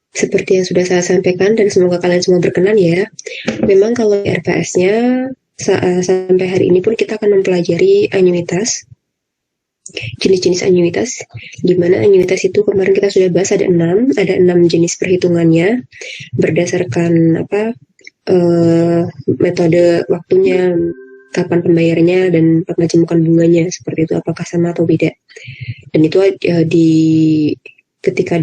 Seperti yang sudah saya sampaikan dan semoga kalian semua berkenan ya. Memang kalau di RPS-nya sampai hari ini pun kita akan mempelajari annuitas, jenis-jenis annuitas, di mana annuitas itu kemarin kita sudah bahas ada enam jenis perhitungannya berdasarkan metode waktunya, kapan pembayarnya, dan pemajemukan bunganya seperti itu, apakah sama atau beda. Dan itu ketika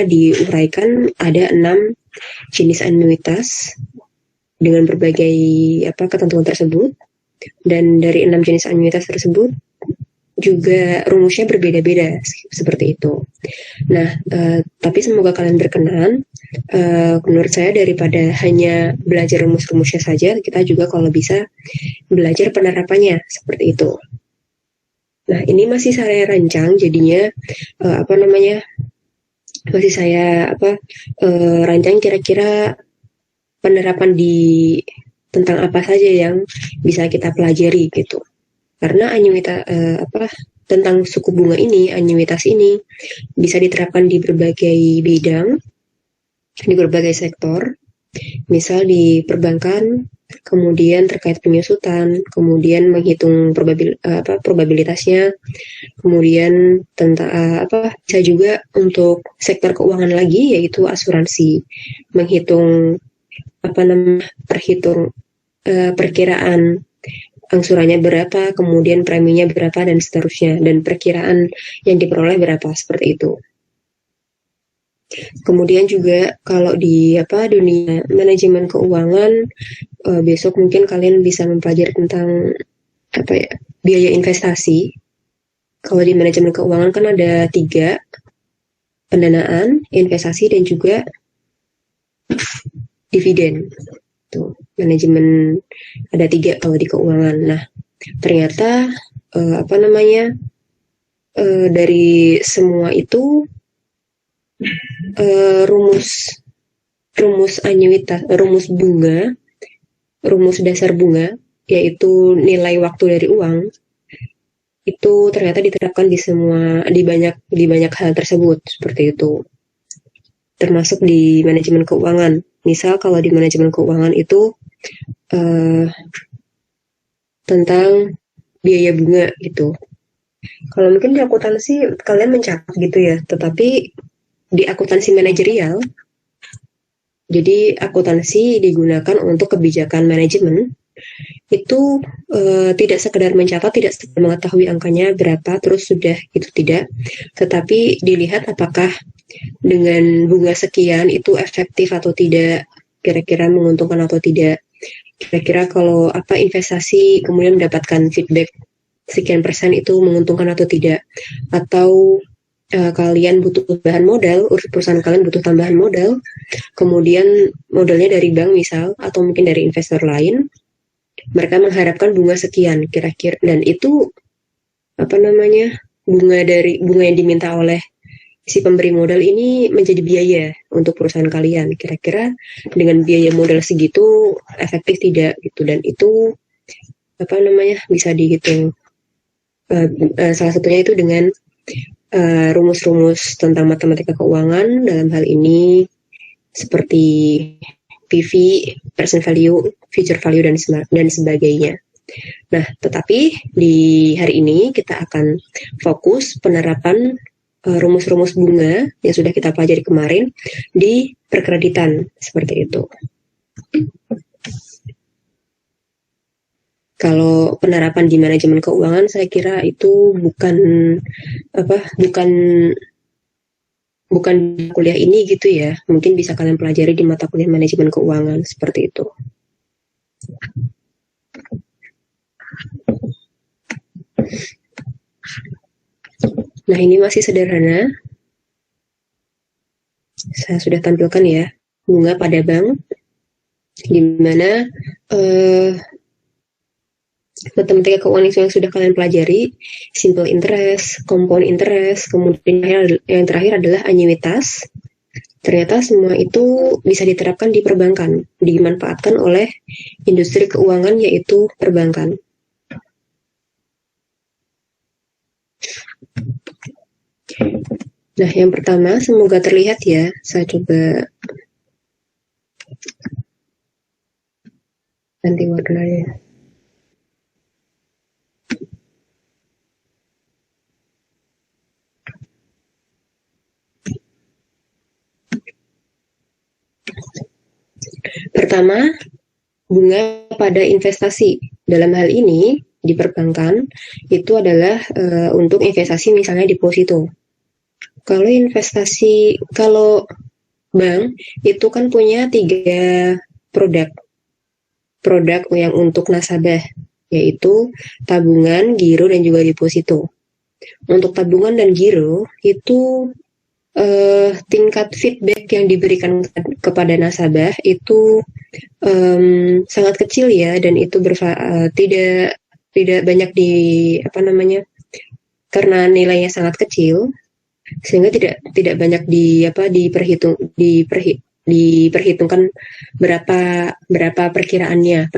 diuraikan ada 6 jenis anuitas dengan berbagai ketentuan tersebut, dan dari 6 jenis anuitas tersebut juga rumusnya berbeda-beda seperti itu. Nah, tapi semoga kalian berkenan. Menurut saya daripada hanya belajar rumus-rumusnya saja, kita juga kalau bisa belajar penerapannya seperti itu. Nah, ini masih saya rancang, jadinya masih saya rancang kira-kira penerapan tentang apa saja yang bisa kita pelajari gitu. Karena tentang suku bunga ini, annuitas ini bisa diterapkan di berbagai bidang, di berbagai sektor, misal di perbankan, kemudian terkait penyusutan, kemudian menghitung probabilitasnya, kemudian tentang bisa juga untuk sektor keuangan lagi, yaitu asuransi, menghitung perkiraan angsurannya berapa, kemudian preminya berapa, dan seterusnya, dan perkiraan yang diperoleh berapa, seperti itu. Kemudian juga kalau di dunia manajemen keuangan, besok mungkin kalian bisa mempelajari tentang biaya investasi. Kalau di manajemen keuangan kan ada 3, pendanaan, investasi, dan juga dividen. Tuh, manajemen ada 3 kalau di keuangan. Nah, ternyata dari semua itu rumus annuitas, rumus dasar bunga, yaitu nilai waktu dari uang, itu ternyata diterapkan di banyak hal tersebut seperti itu, termasuk di manajemen keuangan. Misal kalau di manajemen keuangan itu tentang biaya bunga gitu. Kalau mungkin di akuntansi kalian mencatat gitu ya, tetapi di akuntansi manajerial, jadi akuntansi digunakan untuk kebijakan manajemen, itu tidak sekedar mencatat, tidak sekedar mengetahui angkanya berapa, terus sudah itu tidak, tetapi dilihat apakah dengan bunga sekian itu efektif atau tidak, kira-kira menguntungkan atau tidak, kira-kira kalau investasi kemudian mendapatkan feedback sekian persen itu menguntungkan atau tidak, atau kalian butuh tambahan modal, perusahaan kalian butuh tambahan modal, kemudian modalnya dari bank misal, atau mungkin dari investor lain, mereka mengharapkan bunga sekian kira-kira, dan itu bunga yang diminta oleh si pemberi modal ini menjadi biaya untuk perusahaan kalian, kira-kira dengan biaya modal segitu efektif tidak gitu, dan itu bisa dihitung. Salah satunya itu dengan rumus-rumus tentang matematika keuangan, dalam hal ini seperti PV, present value, future value, dan sebagainya. Nah, tetapi di hari ini kita akan fokus penerapan rumus-rumus bunga yang sudah kita pelajari kemarin di perkreditan, seperti itu. Kalau penerapan di manajemen keuangan, saya kira itu bukan kuliah ini gitu ya. Mungkin bisa kalian pelajari di mata kuliah manajemen keuangan, seperti itu. Nah, ini masih sederhana. Saya sudah tampilkan ya, bunga pada bank, di mana matematika keuangan yang sudah kalian pelajari, simple interest, compound interest, kemudian yang terakhir adalah annuitas. Ternyata semua itu bisa diterapkan di perbankan, dimanfaatkan oleh industri keuangan, yaitu perbankan. Nah, yang pertama semoga terlihat ya. Saya coba ganti warnanya. Pertama, bunga pada investasi. Dalam hal ini, di perbankan, itu adalah untuk investasi misalnya deposito. Kalau bank, itu kan punya 3 produk. Produk yang untuk nasabah, yaitu tabungan, giro, dan juga deposito. Untuk tabungan dan giro, itu tingkat feedback yang diberikan kepada nasabah itu sangat kecil ya, dan itu tidak banyak di apa namanya, karena nilainya sangat kecil sehingga tidak tidak banyak diperhitungkan berapa berapa perkiraan yang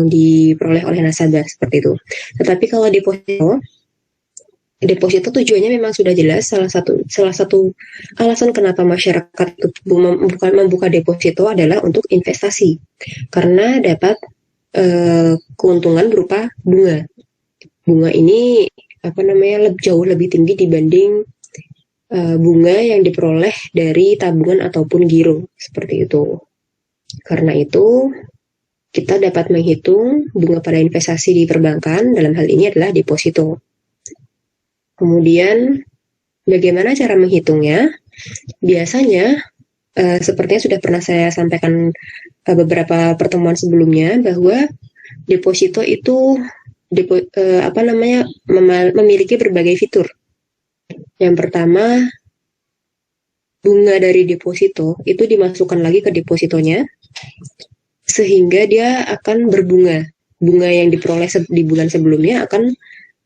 diperoleh oleh nasabah seperti itu. Tetapi kalau deposito tujuannya memang sudah jelas. Salah satu alasan kenapa masyarakat itu membuka deposito adalah untuk investasi, karena dapat keuntungan berupa bunga. Bunga ini jauh lebih tinggi dibanding bunga yang diperoleh dari tabungan ataupun giro seperti itu. Karena itu kita dapat menghitung bunga pada investasi di perbankan, dalam hal ini adalah deposito. Kemudian bagaimana cara menghitungnya? Biasanya sepertinya sudah pernah saya sampaikan beberapa pertemuan sebelumnya bahwa deposito itu memiliki berbagai fitur. Yang pertama, bunga dari deposito itu dimasukkan lagi ke depositonya sehingga dia akan berbunga. Bunga yang diperoleh di bulan sebelumnya akan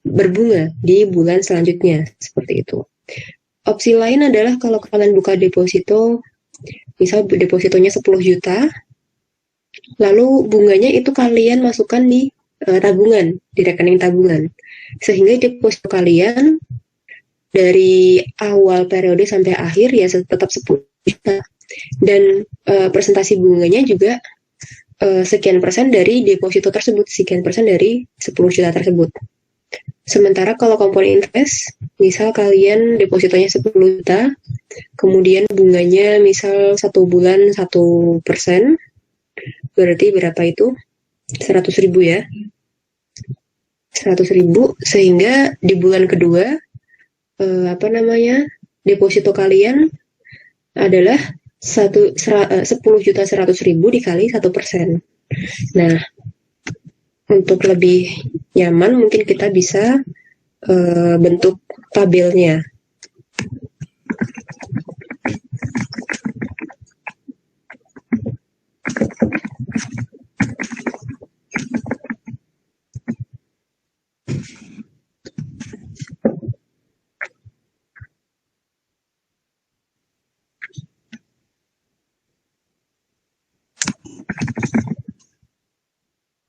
berbunga di bulan selanjutnya, seperti itu. Opsi lain adalah kalau kalian buka deposito, misal depositonya 10 juta, lalu bunganya itu kalian masukkan di tabungan, di rekening tabungan. Sehingga deposito kalian dari awal periode sampai akhir ya tetap 10 juta. Dan presentasi bunganya juga sekian persen dari deposito tersebut, sekian persen dari 10 juta tersebut. Sementara kalau komponen invest, misal kalian depositonya 10 juta, kemudian bunganya misal 1 bulan 1%, berarti berapa itu? 100.000 ya. 100.000, sehingga di bulan kedua, deposito kalian adalah 10.100.000 dikali 1%. Nah, untuk lebih nyaman mungkin kita bisa bentuk tabelnya.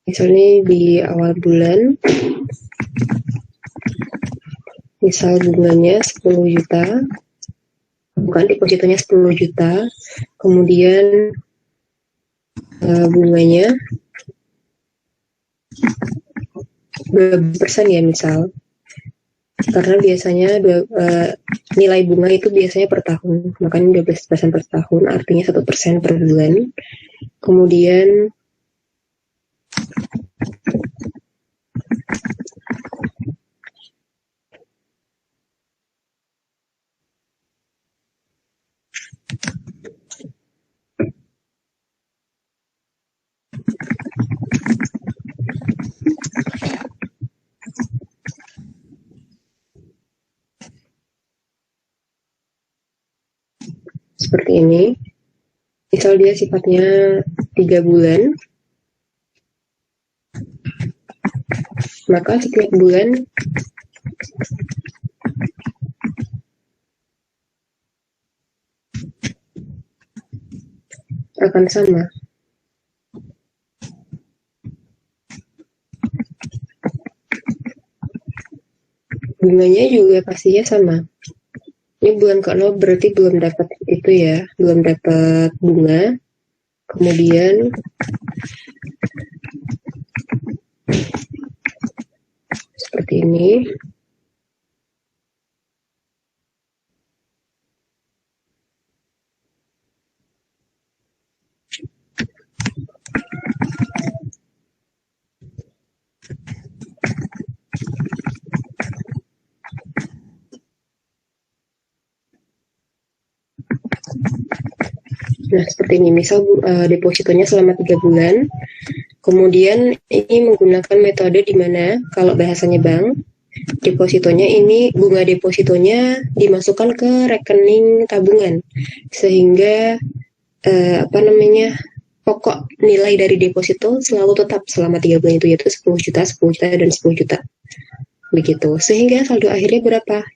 Misalnya di awal bulan, misal bunganya 10 juta, bukan depositonya 10 juta, kemudian bunganya berapa persen ya misal, karena biasanya nilai bunga itu biasanya per tahun, makanya 12% per tahun, artinya 1% per bulan. Kemudian seperti ini. Misal dia sifatnya 3 bulan, maka setiap bulan akan sama. Bunganya juga pastinya sama. Ini bulan ke-0 berarti belum dapat itu ya, belum dapat bunga. Kemudian seperti ini. Nah, seperti ini. Misal depositonya selama 3 bulan. Kemudian ini menggunakan metode di mana kalau bahasanya bank, depositonya ini bunga depositonya dimasukkan ke rekening tabungan sehingga apa namanya pokok nilai dari deposito selalu tetap selama 3 bulan itu, yaitu 10 juta, 10 juta, dan 10 juta begitu. Sehingga saldo akhirnya berapa?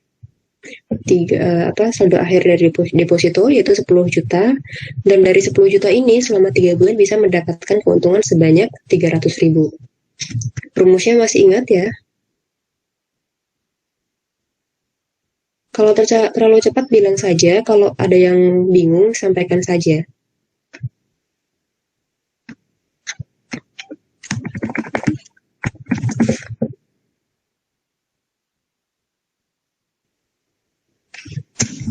Saldo akhir dari deposito yaitu 10 juta, dan dari 10 juta ini selama 3 bulan bisa mendapatkan keuntungan sebanyak 300.000. Rumusnya masih ingat ya? Kalau terlalu cepat bilang saja, kalau ada yang bingung sampaikan saja.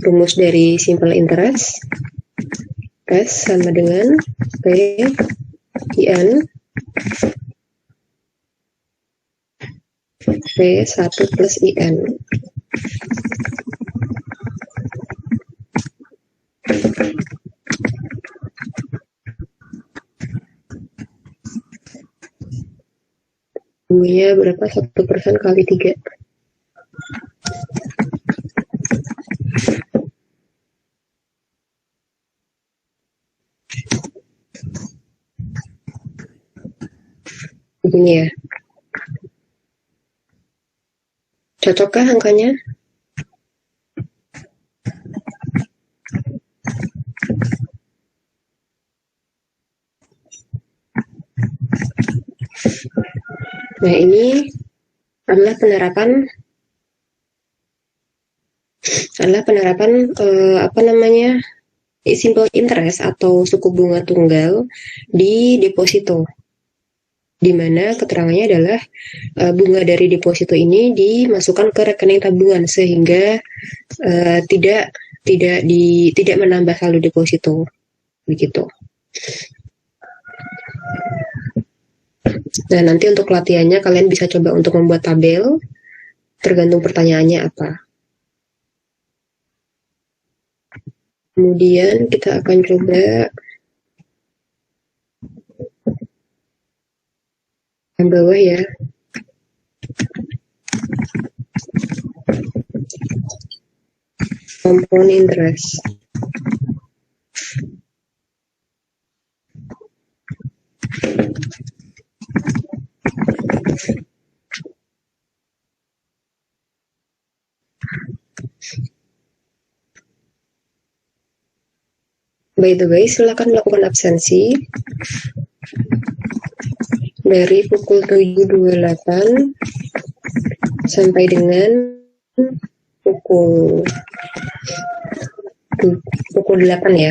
Rumus dari simple interest, S sama dengan P IN P1 plus IN. Bunganya berapa? 1% kali 3. Begini ya. Cocokkah angkanya? Nah, ini adalah penerapan apa namanya simple interest atau suku bunga tunggal di deposito, di mana keterangannya adalah bunga dari deposito ini dimasukkan ke rekening tabungan sehingga tidak menambah saldo deposito begitu. Nah, nanti untuk latihannya kalian bisa coba untuk membuat tabel tergantung pertanyaannya apa. Kemudian kita akan coba yang bawah ya. Compound interest. By the way, silakan melakukan absensi dari pukul 7.28 sampai dengan pukul 8 ya.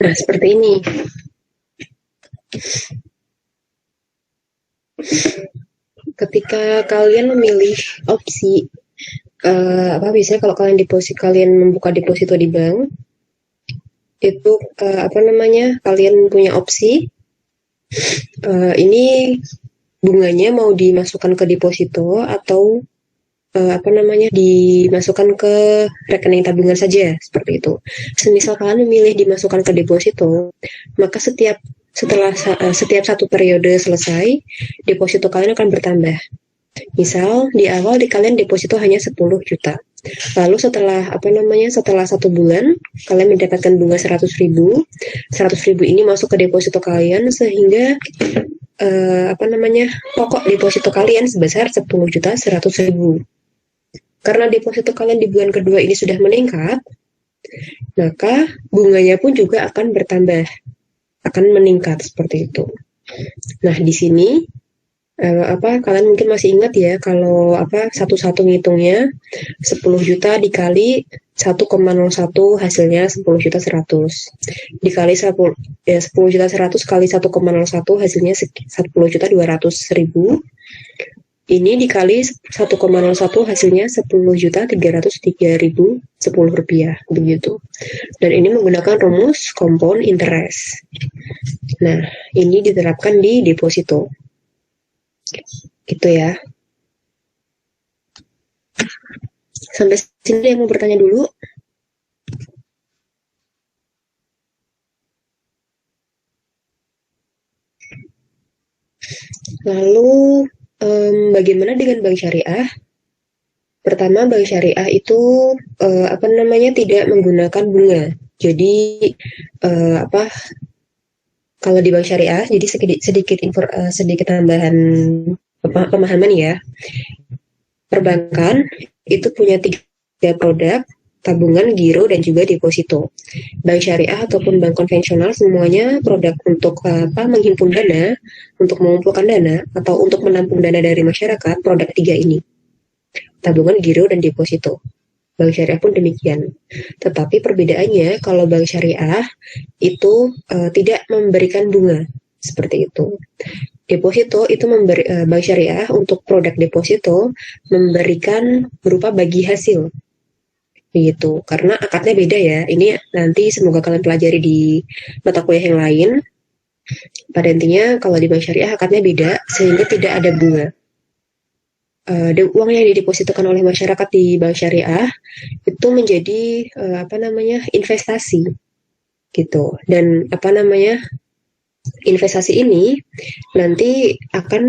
Nah, seperti ini. Ketika kalian memilih opsi biasanya kalau kalian membuka deposito di bank itu kalian punya opsi ini bunganya mau dimasukkan ke deposito atau dimasukkan ke rekening tabungan saja seperti itu. Semisal kalian memilih dimasukkan ke deposito, maka setiap satu periode selesai, deposito kalian akan bertambah. Misal di awal kalian deposito hanya 10 juta. Lalu setelah 1 bulan kalian mendapatkan bunga 100.000. 100.000 ini masuk ke deposito kalian sehingga pokok deposito kalian sebesar 10.100.000. Karena deposito kalian di bulan kedua ini sudah meningkat, maka bunganya pun juga akan bertambah, akan meningkat seperti itu. Nah, di sini kalian mungkin masih ingat ya kalau satu-satu ngitungnya 10 juta dikali 1,01 hasilnya 10.100.000 dikali 10.100.000 kali 1,01 hasilnya 10.200.000. Ini dikali 1,01 hasilnya 10.303.010 rupiah begitu. Dan ini menggunakan rumus compound interest. Nah, ini diterapkan di deposito. Gitu ya. Sampai sini yang mau bertanya dulu? Lalu bagaimana dengan bank syariah? Pertama, bank syariah itu tidak menggunakan bunga. Jadi kalau di bank syariah, jadi sedikit tambahan pemahaman ya. Perbankan itu punya 3 produk, tabungan, giro, dan juga deposito. Bank syariah ataupun bank konvensional semuanya produk untuk menghimpun dana, untuk mengumpulkan dana, atau untuk menampung dana dari masyarakat, produk 3 ini. Tabungan, giro, dan deposito. Bank syariah pun demikian. Tetapi perbedaannya kalau bank syariah itu tidak memberikan bunga seperti itu. Deposito itu bank syariah untuk produk deposito memberikan berupa bagi hasil. Begitu. Karena akadnya beda ya. Ini nanti semoga kalian pelajari di mata kuliah yang lain. Pada intinya kalau di bank syariah akadnya beda sehingga tidak ada bunga. Uang yang didepositokan oleh masyarakat di bank syariah itu menjadi investasi gitu. Dan investasi ini nanti akan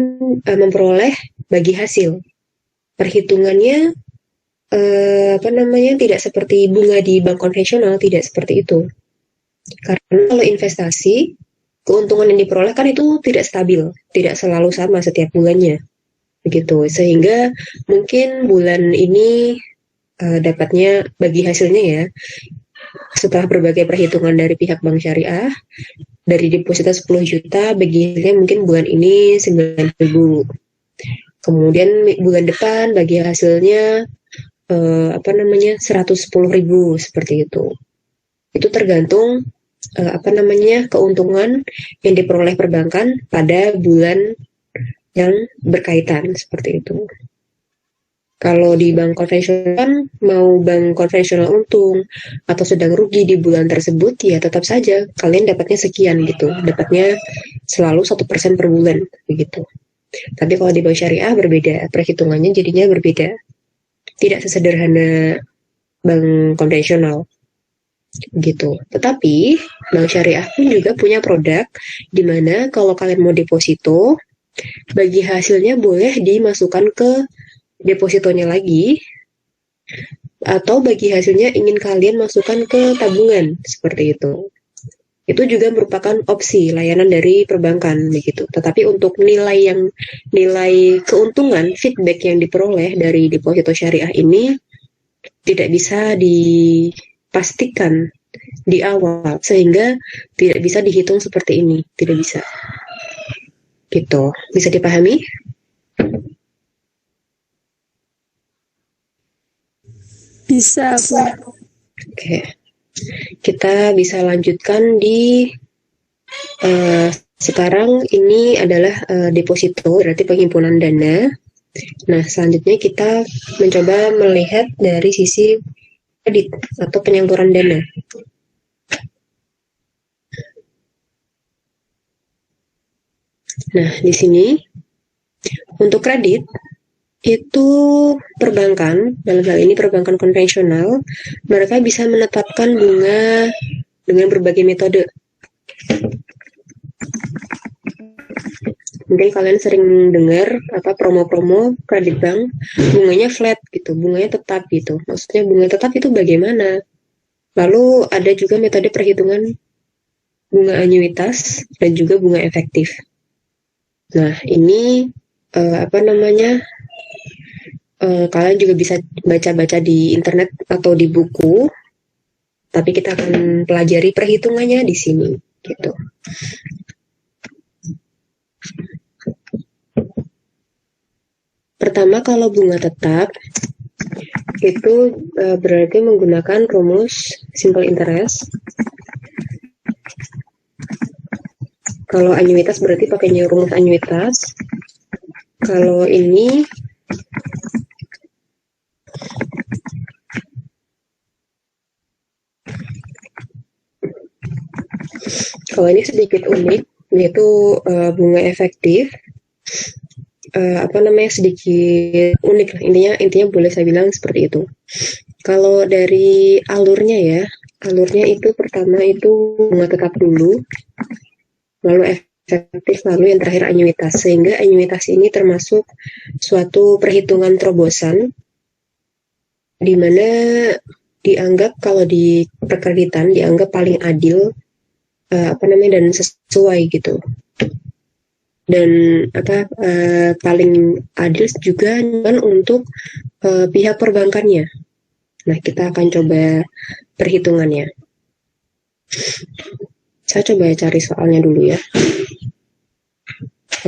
memperoleh bagi hasil. Perhitungannya tidak seperti bunga di bank konvensional, tidak seperti itu. Karena kalau investasi, keuntungan yang diperoleh kan itu tidak stabil, tidak selalu sama setiap bulannya. Begitu. Sehingga mungkin bulan ini dapatnya bagi hasilnya ya. Setelah berbagai perhitungan dari pihak bank syariah, dari deposito 10 juta, bagi hasilnya mungkin bulan ini 9.000. Kemudian bulan depan bagi hasilnya 110.000 seperti itu. Itu tergantung keuntungan yang diperoleh perbankan pada bulan yang berkaitan seperti itu. Kalau di bank konvensional kan, mau bank konvensional untung atau sedang rugi di bulan tersebut, ya tetap saja kalian dapatnya sekian gitu. Dapatnya selalu 1% per bulan begitu. Tapi kalau di bank syariah berbeda, perhitungannya jadinya berbeda. Tidak sesederhana bank konvensional gitu. Tetapi bank syariah pun juga punya produk di mana kalau kalian mau deposito, bagi hasilnya boleh dimasukkan ke depositonya lagi, atau bagi hasilnya ingin kalian masukkan ke tabungan seperti itu. Itu juga merupakan opsi layanan dari perbankan begitu. Tetapi untuk nilai keuntungan feedback yang diperoleh dari deposito syariah ini tidak bisa dipastikan di awal, sehingga tidak bisa dihitung seperti ini, tidak bisa. Gitu. Bisa dipahami? Bisa, Bu. Oke. Kita bisa lanjutkan di sekarang ini adalah deposito, berarti penghimpunan dana. Nah, selanjutnya kita mencoba melihat dari sisi kredit atau penyaluran dana. Nah, di sini untuk kredit itu perbankan, dalam hal ini perbankan konvensional, mereka bisa menetapkan bunga dengan berbagai metode. Mungkin kalian sering dengar promo-promo kredit bank, bunganya flat gitu, bunganya tetap gitu. Maksudnya bunga tetap itu bagaimana? Lalu ada juga metode perhitungan bunga anuitas dan juga bunga efektif. Nah, ini kalian juga bisa baca-baca di internet atau di buku, tapi kita akan pelajari perhitungannya di sini gitu. Pertama, kalau bunga tetap itu berarti menggunakan rumus simple interest. Kalau anuitas berarti pakainya rumus anuitas. Kalau ini sedikit unik, yaitu bunga efektif. Sedikit unik lah, intinya boleh saya bilang seperti itu. Kalau dari alurnya itu pertama itu bunga tetap dulu, lalu efektif, lalu yang terakhir anuitas. Sehingga anuitas ini termasuk suatu perhitungan terobosan di mana dianggap kalau di perkreditan dianggap paling adil dan sesuai gitu. Dan paling adil juga kan untuk pihak perbankannya. Nah, kita akan coba perhitungannya. Saya coba cari soalnya dulu ya.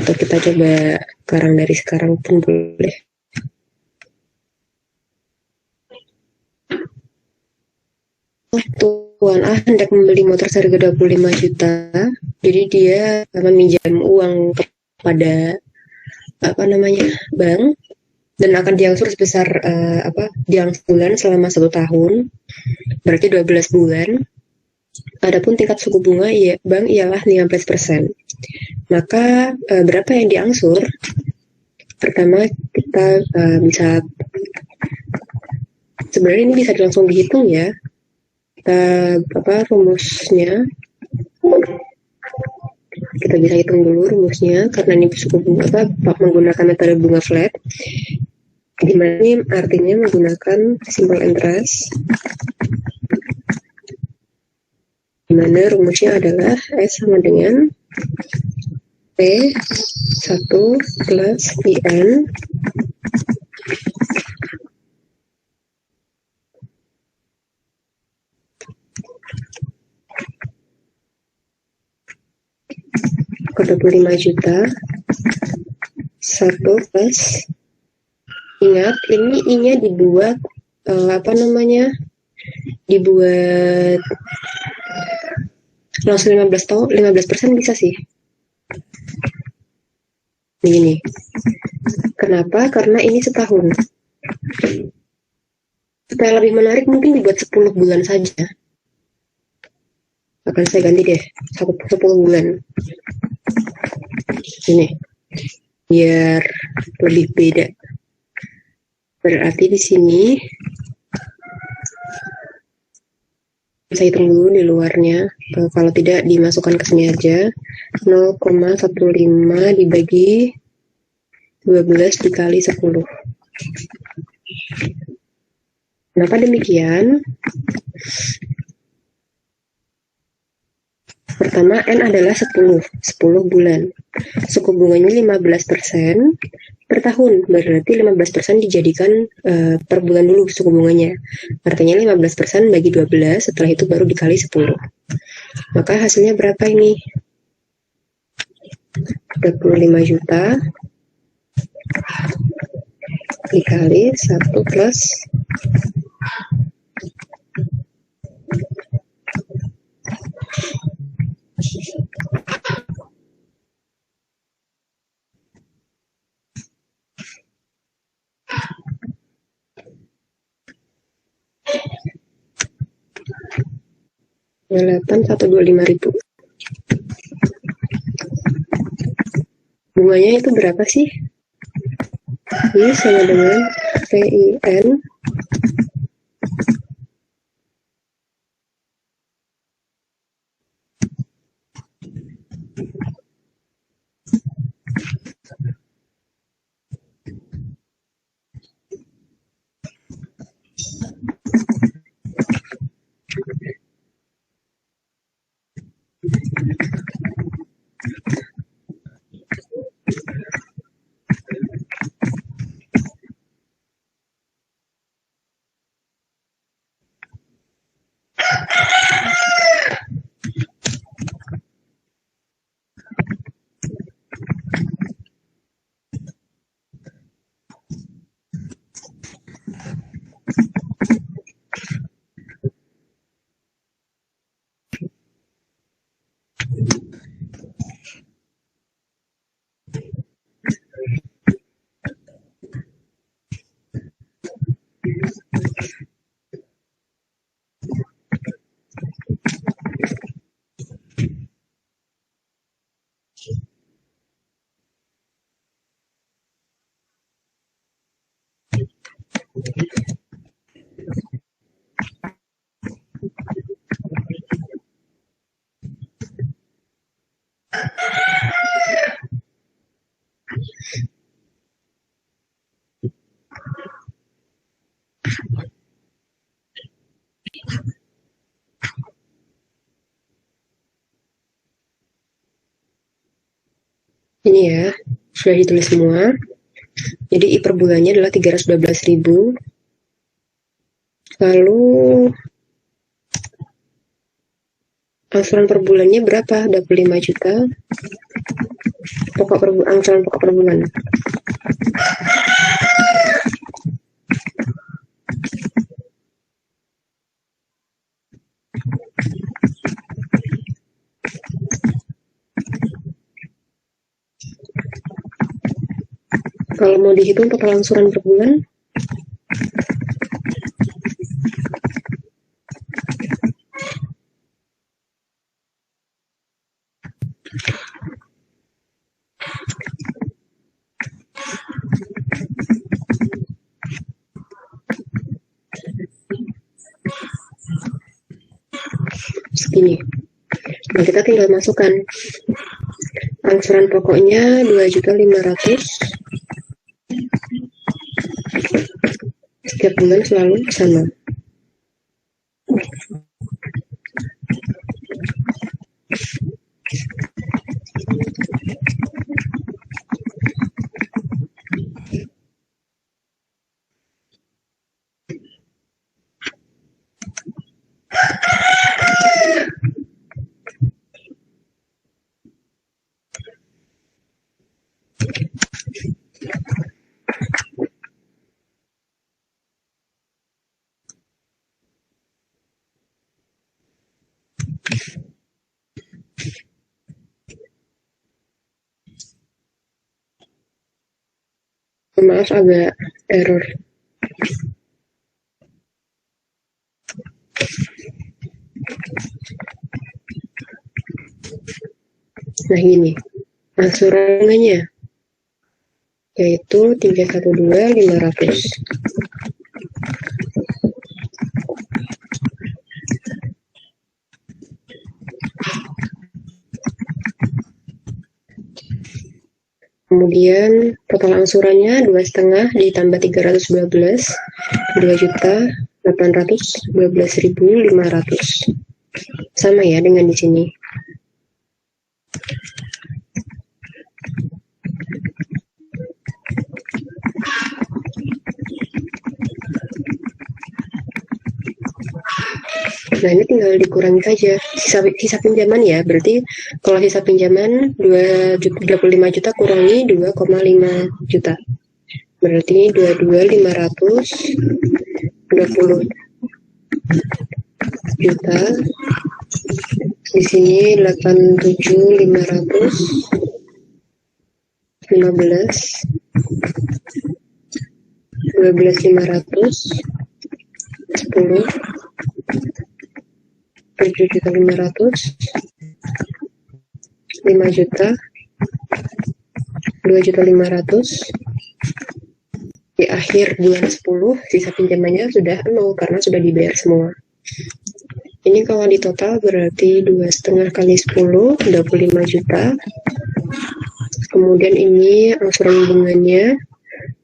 Atau kita coba dari sekarang pun boleh. Tuan A hendak membeli motor seharga 25 juta. Jadi dia meminjam uang kepada bank dan akan diangsur sebesar diangsur bulan selama 1 tahun. Berarti 12 bulan. Adapun tingkat suku bunga bank ialah 15%. Maka berapa yang diangsur? Pertama kita bisa sebenarnya ini bisa langsung dihitung ya. Rumusnya kita bisa hitung dulu rumusnya karena ini suku bunga menggunakan metode bunga flat, dimana ini artinya menggunakan simple interest, dimana rumusnya adalah S sama dengan P1 plus IN ke 25 juta 1 plus, ingat ini I-nya dibuat dibuat langsung 15% bisa sih. Begini. Kenapa? Karena ini setahun. Supaya lebih menarik mungkin dibuat 10 bulan saja. Akan saya ganti deh 10 bulan. Ini biar lebih beda. Berarti di sini saya hitung dulu di luarnya. Kalau tidak dimasukkan ke sini aja. 0,15 dibagi 12 dikali 10. Kenapa demikian? Pertama, N adalah 10 bulan. Suku bunganya 15% per tahun. Berarti 15% dijadikan per bulan dulu suku bunganya. Artinya 15% bagi 12, setelah itu baru dikali 10. Maka hasilnya berapa ini? 25 juta dikali 1 plus 125 ribu. Bunganya itu berapa sih? Ini sama dengan PIN ini ya, sudah ditulis semua. Jadi I per bulannya adalah 312.000. Lalu angsuran per bulannya berapa? 25 juta. Angsuran pokok per bulan. Kalau mau dihitung total angsuran per bulan, segini. Nah, kita tinggal masukkan angsuran pokoknya 2.500.000. Setiap bulan selalu sama. Maaf agak error. Nah gini, angsurannya yaitu 312.500. Kemudian total angsurannya 2,5 ditambah 312, 2.812.500. Sama ya dengan di sini. Nah ini tinggal dikurangi saja sisa pinjaman ya. Berarti kalau sisa pinjaman 25 juta kurangi 2,5 juta. Berarti 22.520 juta. Di sini 87.515, 12.500, 10, 7.500, 5 juta, 2.500.000. Di akhir bulan 10 sisa pinjamannya sudah 0 karena sudah dibayar semua. Ini kalau di total berarti 2,5 kali 10, 25 juta. Kemudian ini angsuran bunganya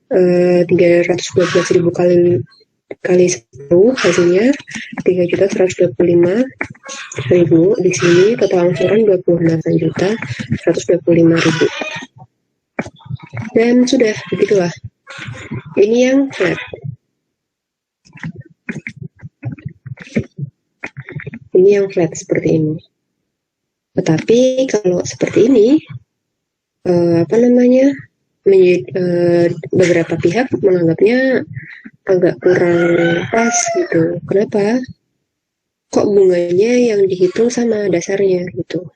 312.000 kali 10, hasilnya 3.125.000. Di sini total angsuran 28.125.000. Dan sudah, begitulah. Ini yang flat. Ini yang flat seperti ini. Tetapi kalau seperti ini, beberapa pihak menganggapnya agak kurang pas gitu. Kenapa? Kok bunganya yang dihitung sama dasarnya gitu?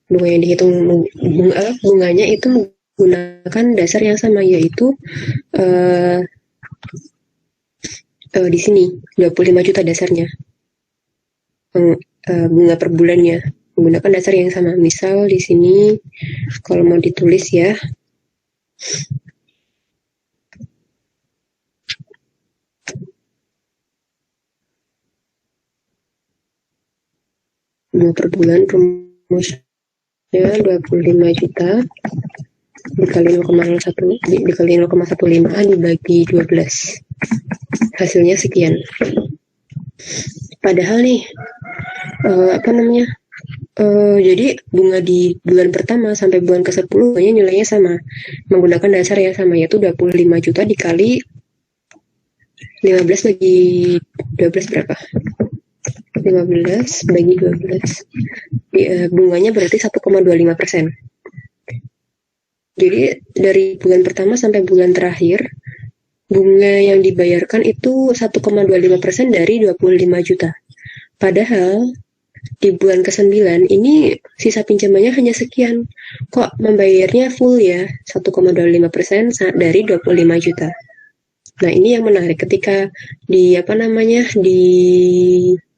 Bunga yang dihitung bunganya itu menggunakan dasar yang sama, yaitu di sini 25 juta dasarnya, bunga per bulannya menggunakan dasar yang sama. Misal di sini kalau mau ditulis ya, bunga per bulan rumusnya 25 juta dikali 0,01 dikali 0,15 dibagi 12, hasilnya sekian. Padahal nih jadi bunga di bulan pertama sampai bulan ke-10 nilainya sama, menggunakan dasar yang sama, yaitu 25 juta dikali 15 bagi 12 berapa? 15 bagi 12. Bunganya berarti 1,25%. Jadi dari bulan pertama sampai bulan terakhir, bunga yang dibayarkan itu 1,25% dari 25 juta. Padahal di bulan ke-9 ini sisa pinjamannya hanya sekian. Kok membayarnya full ya, 1,25% dari 25 juta. Nah, ini yang menarik ketika di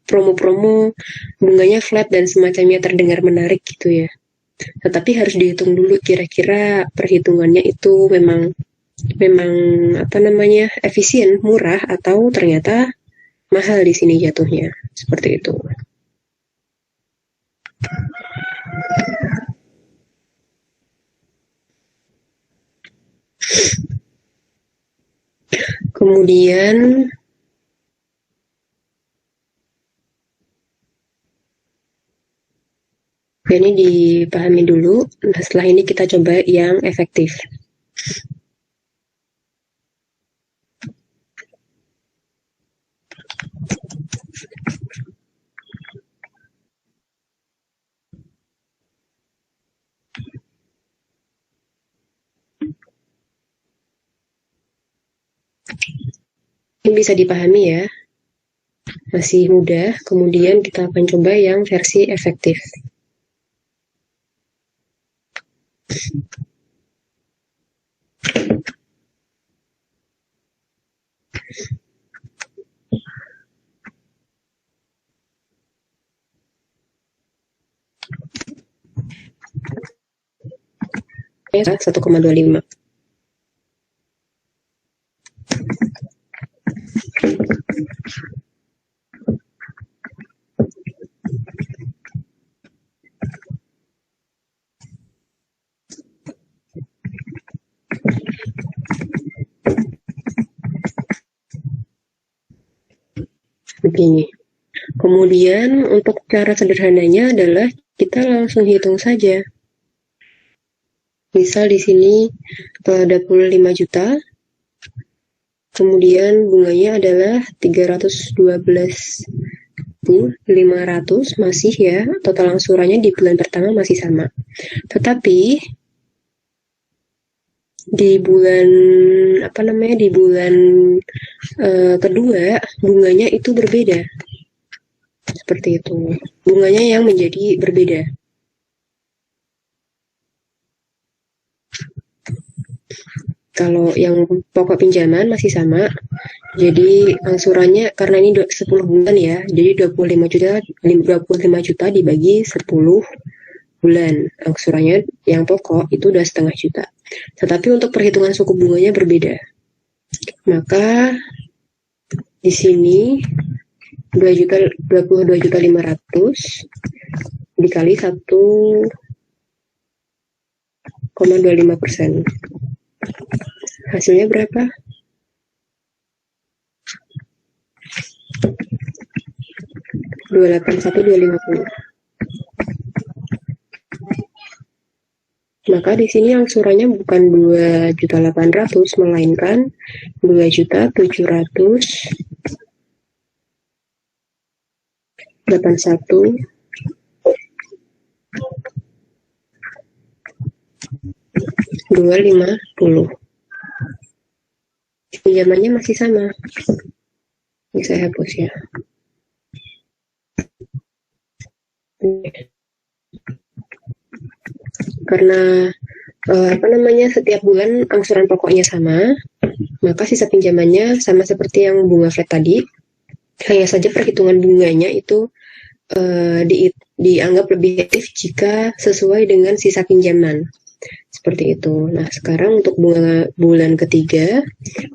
promo-promo bunganya flat dan semacamnya terdengar menarik gitu ya. Tetapi harus dihitung dulu kira-kira perhitungannya itu memang efisien, murah, atau ternyata mahal di sini jatuhnya. Seperti itu. Kemudian ini dipahami dulu. Nah, setelah ini kita coba yang efektif. Ini bisa dipahami ya, masih mudah. Kemudian kita akan coba yang versi efektif. 1,25. Begini. Kemudian untuk cara sederhananya adalah kita langsung hitung saja. Misal di sini 25 juta, kemudian bunganya adalah 312.500, masih ya, total angsurannya di bulan pertama masih sama. Tetapi di bulan kedua bunganya itu berbeda. Seperti itu. Bunganya yang menjadi berbeda. Kalau yang pokok pinjaman masih sama, jadi angsurannya karena ini 10 bulan ya, jadi 25 juta dibagi 10 bulan. Angsurannya yang pokok itu udah setengah juta. Tetapi untuk perhitungan suku bunganya berbeda. Maka di sini 22.500 dikali 1,25%. Hasilnya berapa? 281.250. Maka di sini angsurannya bukan 2.800.000 melainkan 2.781.250. Pinjamannya masih sama. Ini saya hapus ya. Karena setiap bulan angsuran pokoknya sama, maka sisa pinjamannya sama seperti yang bunga flat tadi. Hanya saja perhitungan bunganya itu dianggap lebih efektif jika sesuai dengan sisa pinjaman. Seperti itu. Nah, sekarang untuk bunga bulan ketiga,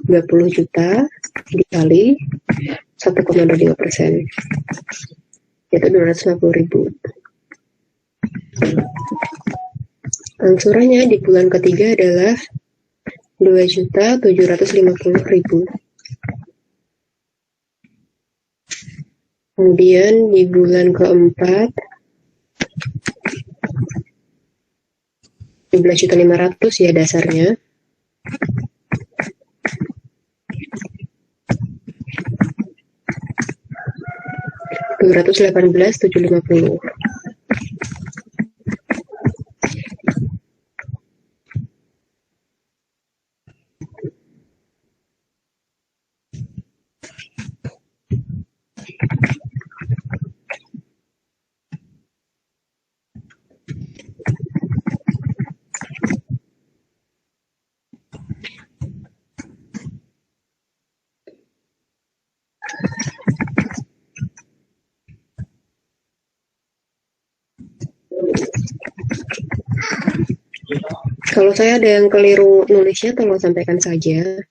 20 juta dikali 1,25%. Yaitu 250.000. Angsurannya di bulan ketiga adalah 2.750.000. Kemudian di bulan keempat 17.500 ya dasarnya. Rp218.750. Kalau saya ada yang keliru nulisnya, tolong sampaikan saja.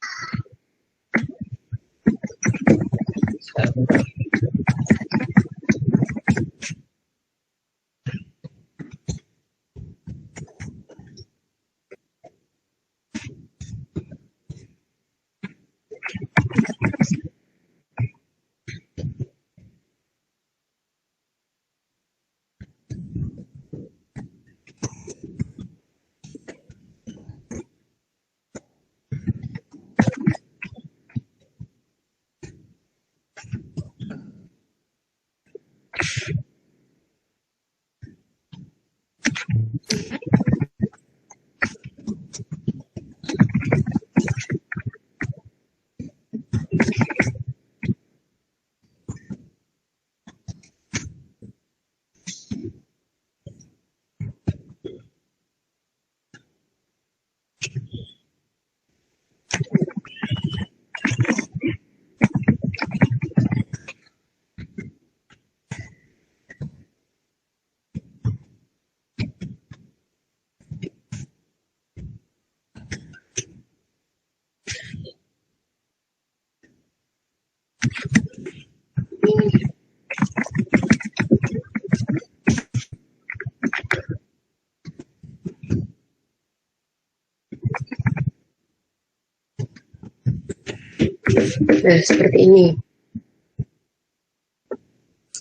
Nah, seperti ini.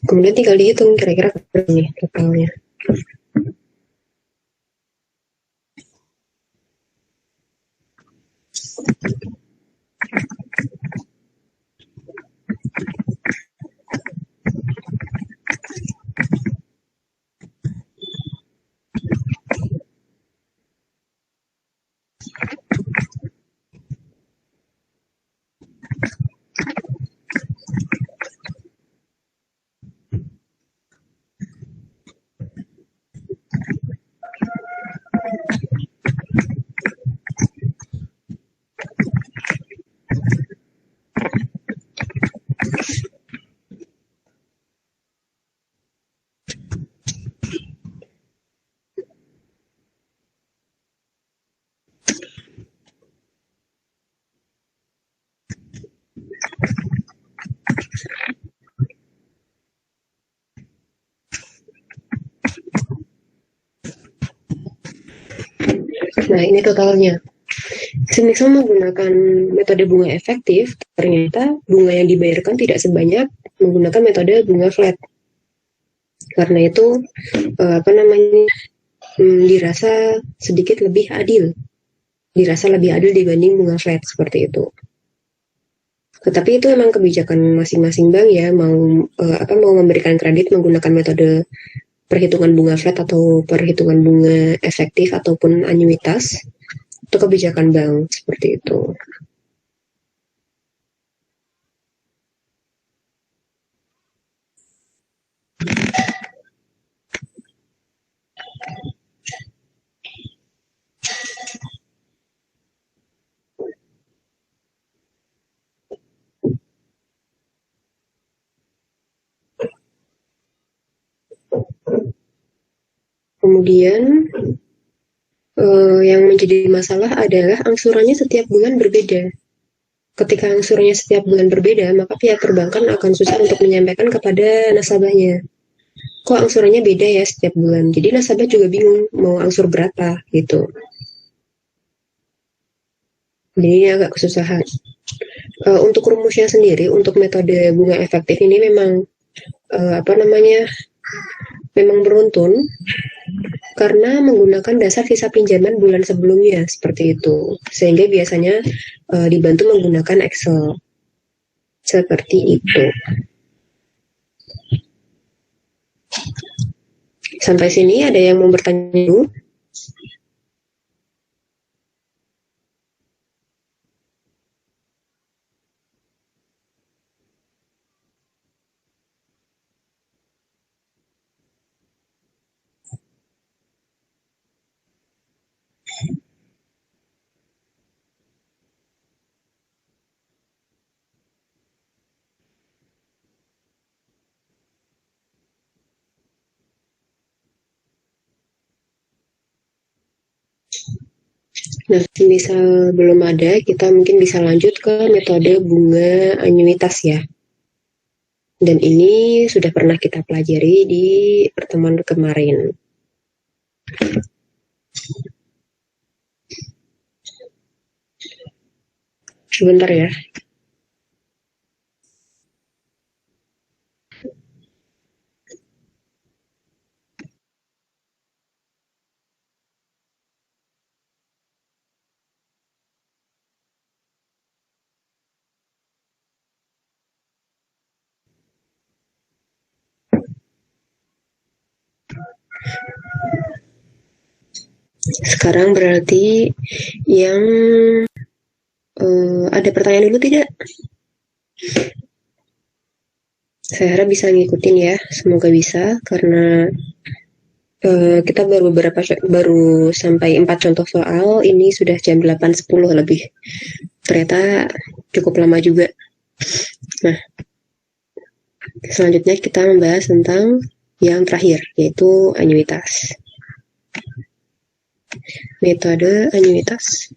Kemudian tinggal dihitung kira-kira berapa nih totalnya. Nah, ini totalnya. Semisal menggunakan metode bunga efektif, ternyata bunga yang dibayarkan tidak sebanyak menggunakan metode bunga flat. Karena itu, apa namanya, dirasa sedikit lebih adil. Dirasa lebih adil dibanding bunga flat seperti itu. Tetapi itu memang kebijakan masing-masing bank ya, mau memberikan kredit menggunakan metode perhitungan bunga flat atau perhitungan bunga efektif ataupun anuitas. Itu kebijakan bank seperti itu. Kemudian yang menjadi masalah adalah angsurannya setiap bulan berbeda. Ketika angsurannya setiap bulan berbeda, maka pihak perbankan akan susah untuk menyampaikan kepada nasabahnya. Kok angsurannya beda ya setiap bulan? Jadi nasabah juga bingung mau angsur berapa gitu. Jadi ini agak kesusahan. Untuk rumusnya sendiri, untuk metode bunga efektif ini memang apa namanya, memang beruntun karena menggunakan dasar sisa pinjaman bulan sebelumnya seperti itu. Sehingga biasanya dibantu menggunakan Excel seperti itu. Sampai sini ada yang mau bertanya dulu? Nah, misal belum ada, kita mungkin bisa lanjut ke metode bunga anuitas ya. Dan ini sudah pernah kita pelajari di pertemuan kemarin. Sebentar ya. Sekarang berarti yang ada pertanyaan dulu tidak? Saya harap bisa ngikutin ya, semoga bisa karena kita baru sampai 4 contoh soal, ini sudah jam 8.10 lebih. Ternyata cukup lama juga. Nah, selanjutnya kita membahas tentang yang terakhir, yaitu anuitas. Metode anuitas.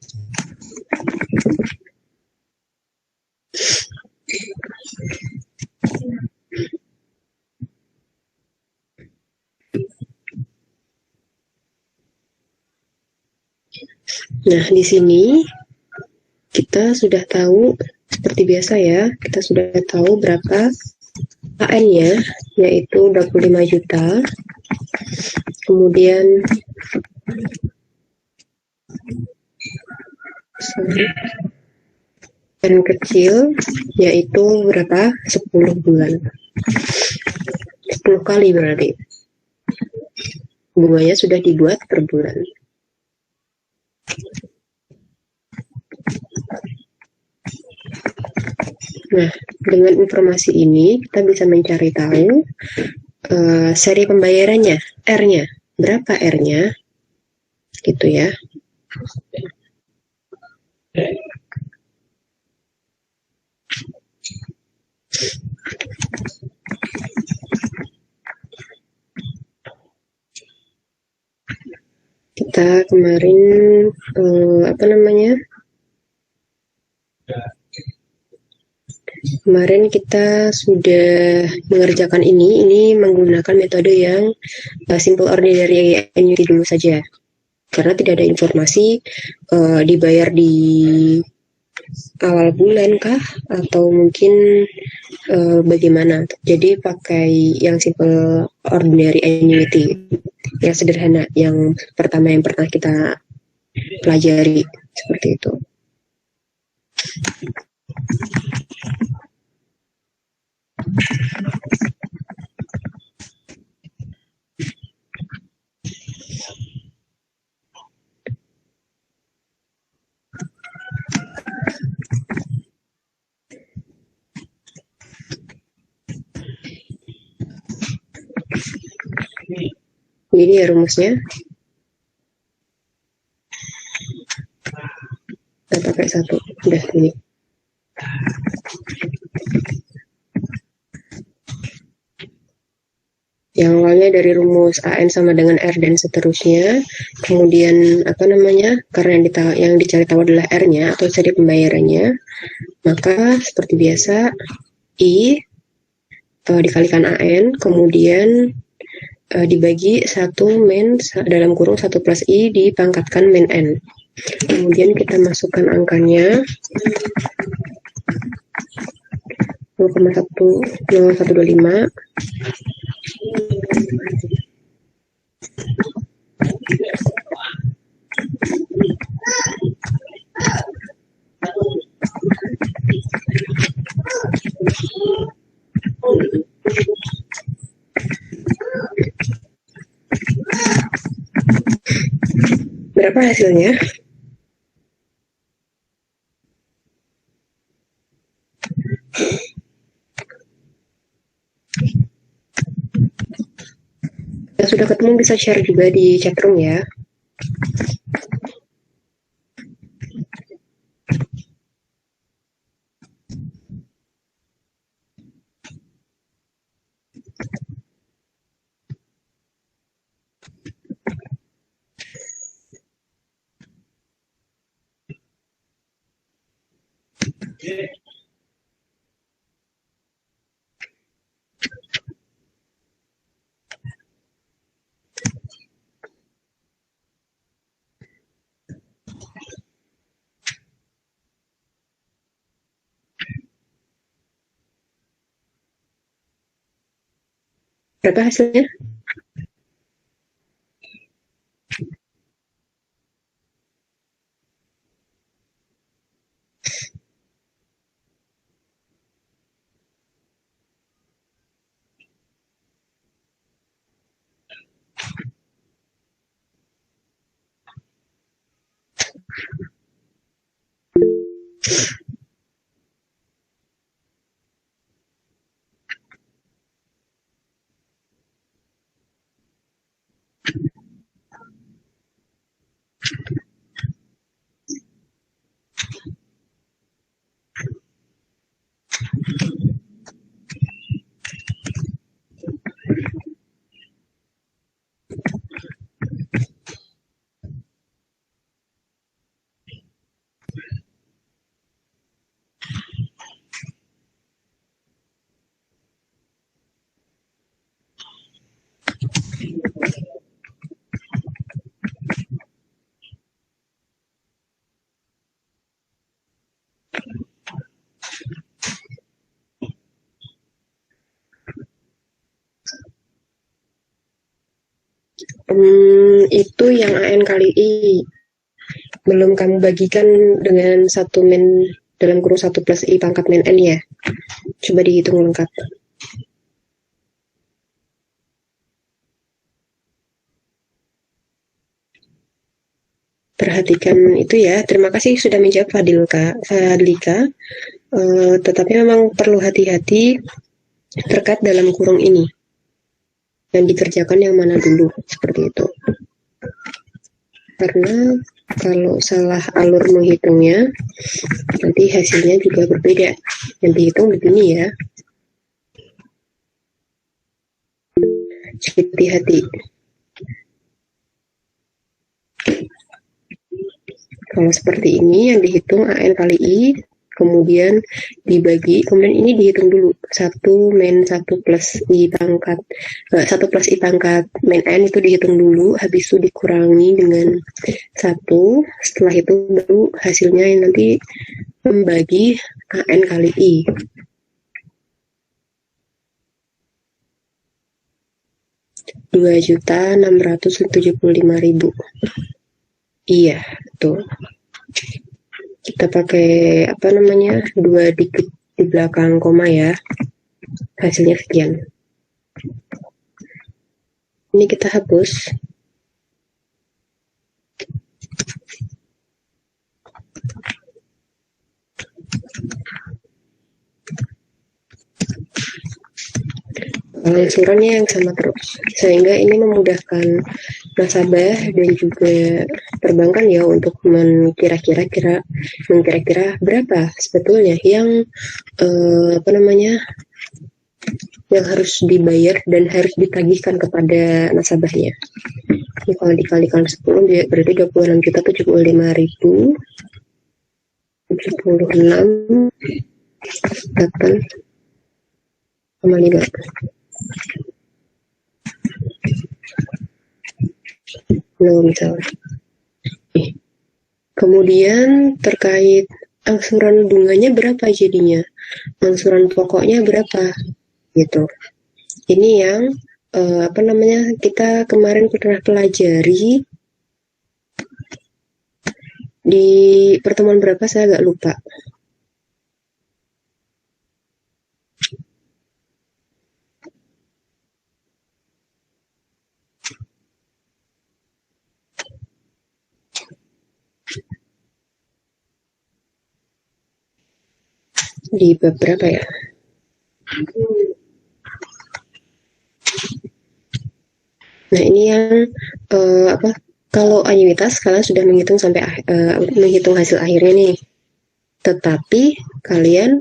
Nah, di sini kita sudah tahu seperti seperti biasa ya, kita sudah tahu berapa AN-nya, yaitu 25 juta. Kemudian N kecil, yaitu berapa? 10 bulan. 10 kali berarti. Bunganya sudah dibuat per bulan. Nah, dengan informasi ini kita bisa mencari tahu seri pembayarannya, R-nya. Berapa R-nya? Gitu ya. Kita kemarin kemarin kita sudah mengerjakan ini menggunakan metode yang simple ordinary annuity dulu saja, karena tidak ada informasi dibayar di awal bulan kah atau mungkin bagaimana. Jadi pakai yang simple ordinary annuity yang sederhana, yang pertama yang pernah kita pelajari, seperti itu. Ini ya rumusnya. Kita pakai satu, udah ini. Yang awalnya dari rumus AN sama dengan R dan seterusnya. Kemudian karena yang dicari tahu adalah R-nya atau seri pembayarannya, maka seperti biasa I dikalikan AN, kemudian dibagi 1 min dalam kurung 1 plus I dipangkatkan min N. Kemudian kita masukkan angkanya 0,0125. Berapa hasilnya? Yang sudah ketemu bisa share juga di chatroom ya. Berapa hasilnya? Itu yang AN kali I. Belum kamu bagikan dengan satu min dalam kurung 1 plus I pangkat min N ya. Coba dihitung lengkap. Perhatikan itu ya. Terima kasih sudah menjawab Fadlika. Tetapi memang perlu hati-hati terkait dalam kurung ini. Yang dikerjakan yang mana dulu, seperti itu. Karena kalau salah alur menghitungnya, nanti hasilnya juga berbeda. Yang dihitung begini ya. Hati-hati. Kalau seperti ini yang dihitung AN kali I, kemudian dibagi, kemudian ini dihitung dulu 1 min 1 plus I pangkat 1 plus I pangkat min N itu dihitung dulu, habis itu dikurangi dengan 1, setelah itu baru hasilnya yang nanti membagi AN kali I. Rp2.675.000. Iya, tuh. Kita pakai apa namanya 2 dikit di belakang koma ya. Hasilnya sekian. Ini kita hapus. Angsurannya yang sama terus, sehingga ini memudahkan nasabah dan juga perbankan ya untuk mengkira-kira berapa sebetulnya yang yang harus dibayar dan harus ditagihkan kepada nasabahnya. Ini kalau dikalikan 10 berarti 26.075.000, 76 8,5. Misalnya. Kemudian terkait angsuran bunganya berapa jadinya, angsuran pokoknya berapa gitu. Ini yang kita kemarin pernah pelajari di pertemuan berapa saya agak lupa. Di bab berapa ya? Nah ini yang kalau anuitas kalian sudah menghitung sampai menghitung hasil akhirnya nih. Tetapi kalian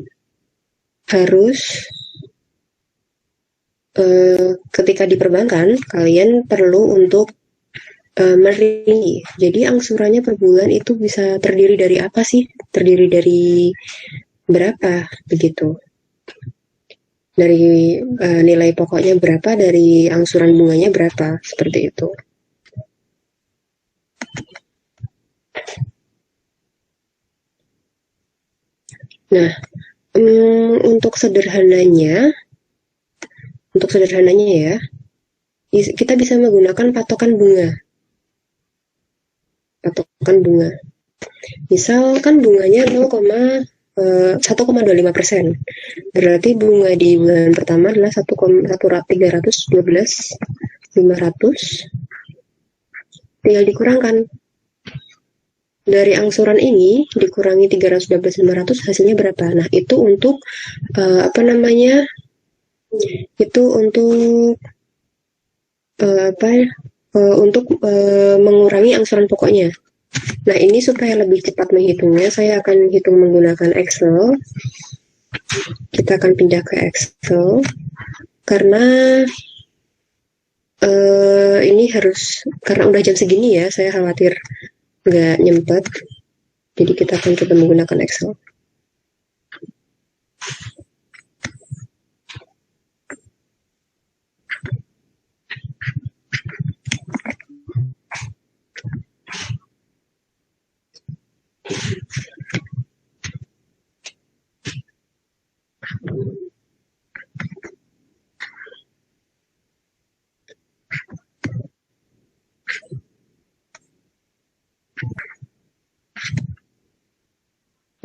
harus ketika di perbankan kalian perlu untuk merinci. Jadi angsurannya per bulan itu bisa terdiri dari apa sih? Terdiri dari berapa begitu? Dari nilai pokoknya berapa, dari angsuran bunganya berapa, seperti itu. Nah, untuk sederhananya ya, kita bisa menggunakan patokan bunga. Misalkan bunganya 1,25%. Berarti bunga di bulan pertama adalah 1,312,500. Tinggal dikurangkan. Dari angsuran ini dikurangi 312.500 hasilnya berapa? Nah, itu untuk itu untuk mengurangi angsuran pokoknya. Nah, ini supaya lebih cepat menghitungnya, saya akan hitung menggunakan Excel. Kita akan pindah ke Excel. Karena ini karena udah jam segini ya, saya khawatir nggak nyempet. Jadi kita akan coba menggunakan Excel.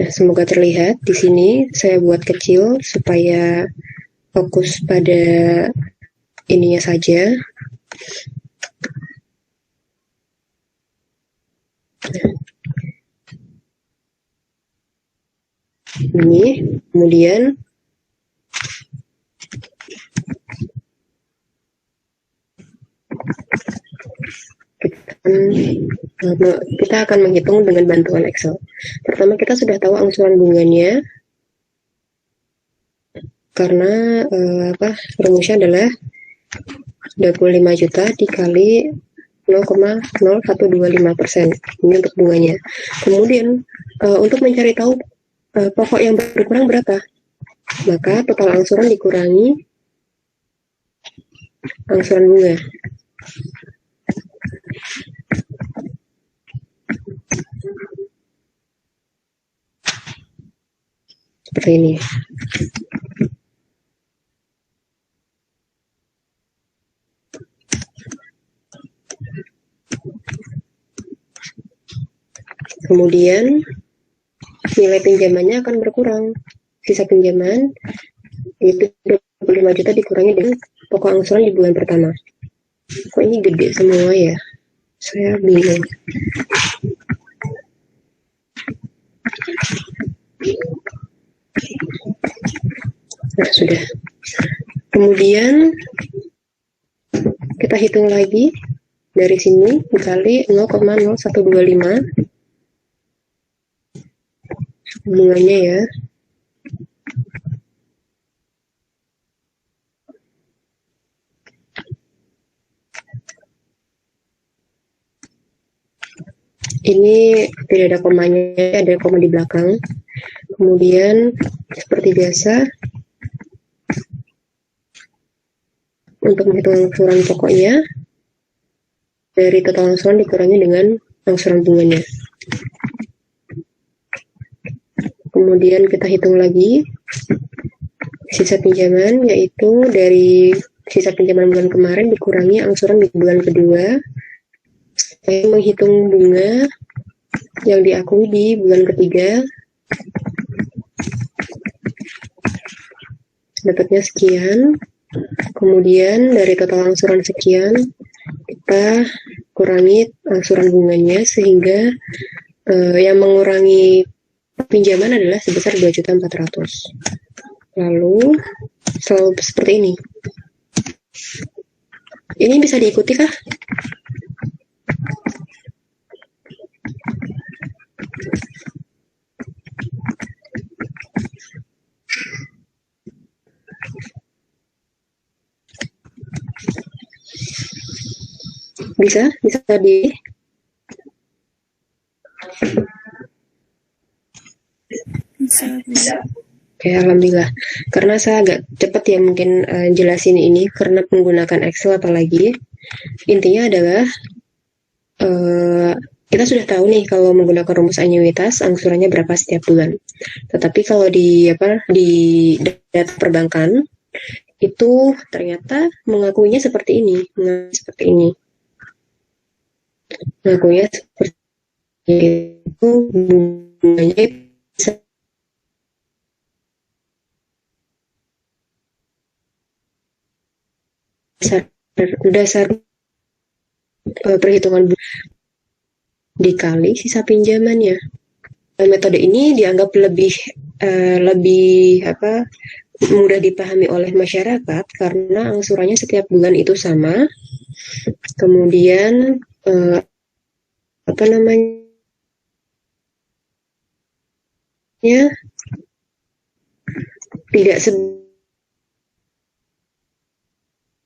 Nah, semoga terlihat. Di sini saya buat kecil supaya fokus pada ininya saja. Ini, kemudian kita akan menghitung dengan bantuan Excel. Pertama, kita sudah tahu angsuran bunganya karena rumusnya adalah 25 juta dikali 0,0125%. Ini untuk bunganya. Kemudian untuk mencari tahu pokok yang berkurang berapa, maka total angsuran dikurangi angsuran bunga. Seperti ini. Kemudian nilai pinjamannya akan berkurang. Sisa pinjaman itu 25 juta dikurangi dengan pokok angsuran di bulan pertama. Kok ini gede semua ya? Saya bingung. Nah, sudah. Kemudian kita hitung lagi dari sini dikali 0,0125 bunganya ya. Ini tidak ada komanya, ada koma di belakang. Kemudian seperti biasa, untuk menghitung angsuran pokoknya, dari total angsuran dikurangi dengan angsuran bunganya. Kemudian kita hitung lagi sisa pinjaman, yaitu dari sisa pinjaman bulan kemarin dikurangi angsuran di bulan kedua. Saya menghitung bunga yang diakui di bulan ketiga. Dapatnya sekian. Kemudian dari total angsuran sekian, kita kurangi angsuran bunganya sehingga yang mengurangi pinjaman adalah sebesar 2.400.000. Lalu selalu seperti ini. Ini bisa diikuti kah? Bisa di Bisa. Oke, alhamdulillah. Karena saya agak cepat ya mungkin jelasin ini karena menggunakan Excel apalagi. Intinya adalah kita sudah tahu nih kalau menggunakan rumus anuitas angsurannya berapa setiap bulan. Tetapi kalau di data perbankan itu ternyata mengakuinya seperti ini, mengakuinya seperti itu, bunganya dasar perhitungan dikali sisa pinjamannya. Metode ini dianggap lebih mudah dipahami oleh masyarakat karena angsurannya setiap bulan itu sama. Kemudian tidak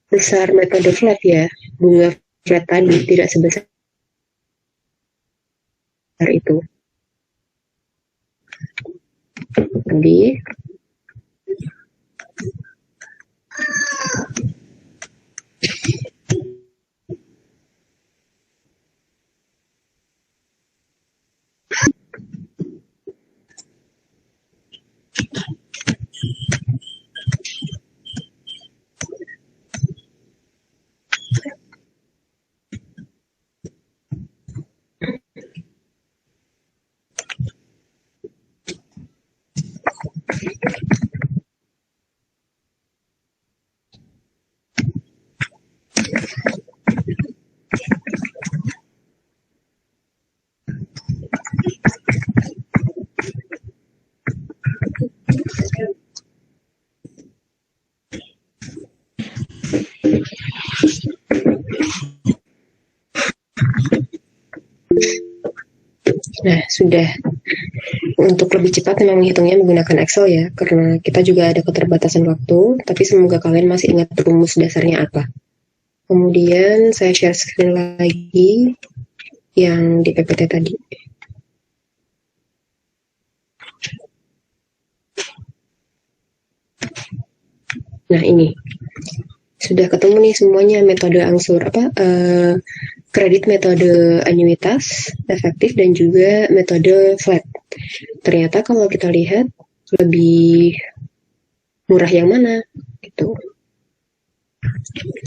sebesar metode flat ya, bunga flat tadi tidak sebesar itu. Tadi Nah, sudah. Untuk lebih cepat memang menghitungnya menggunakan Excel ya, karena kita juga ada keterbatasan waktu, tapi semoga kalian masih ingat rumus dasarnya apa. Kemudian saya share screen lagi yang di PPT tadi. Nah, ini. Sudah ketemu nih semuanya metode angsur kredit metode anuitas, efektif, dan juga metode flat. Ternyata kalau kita lihat lebih murah yang mana gitu.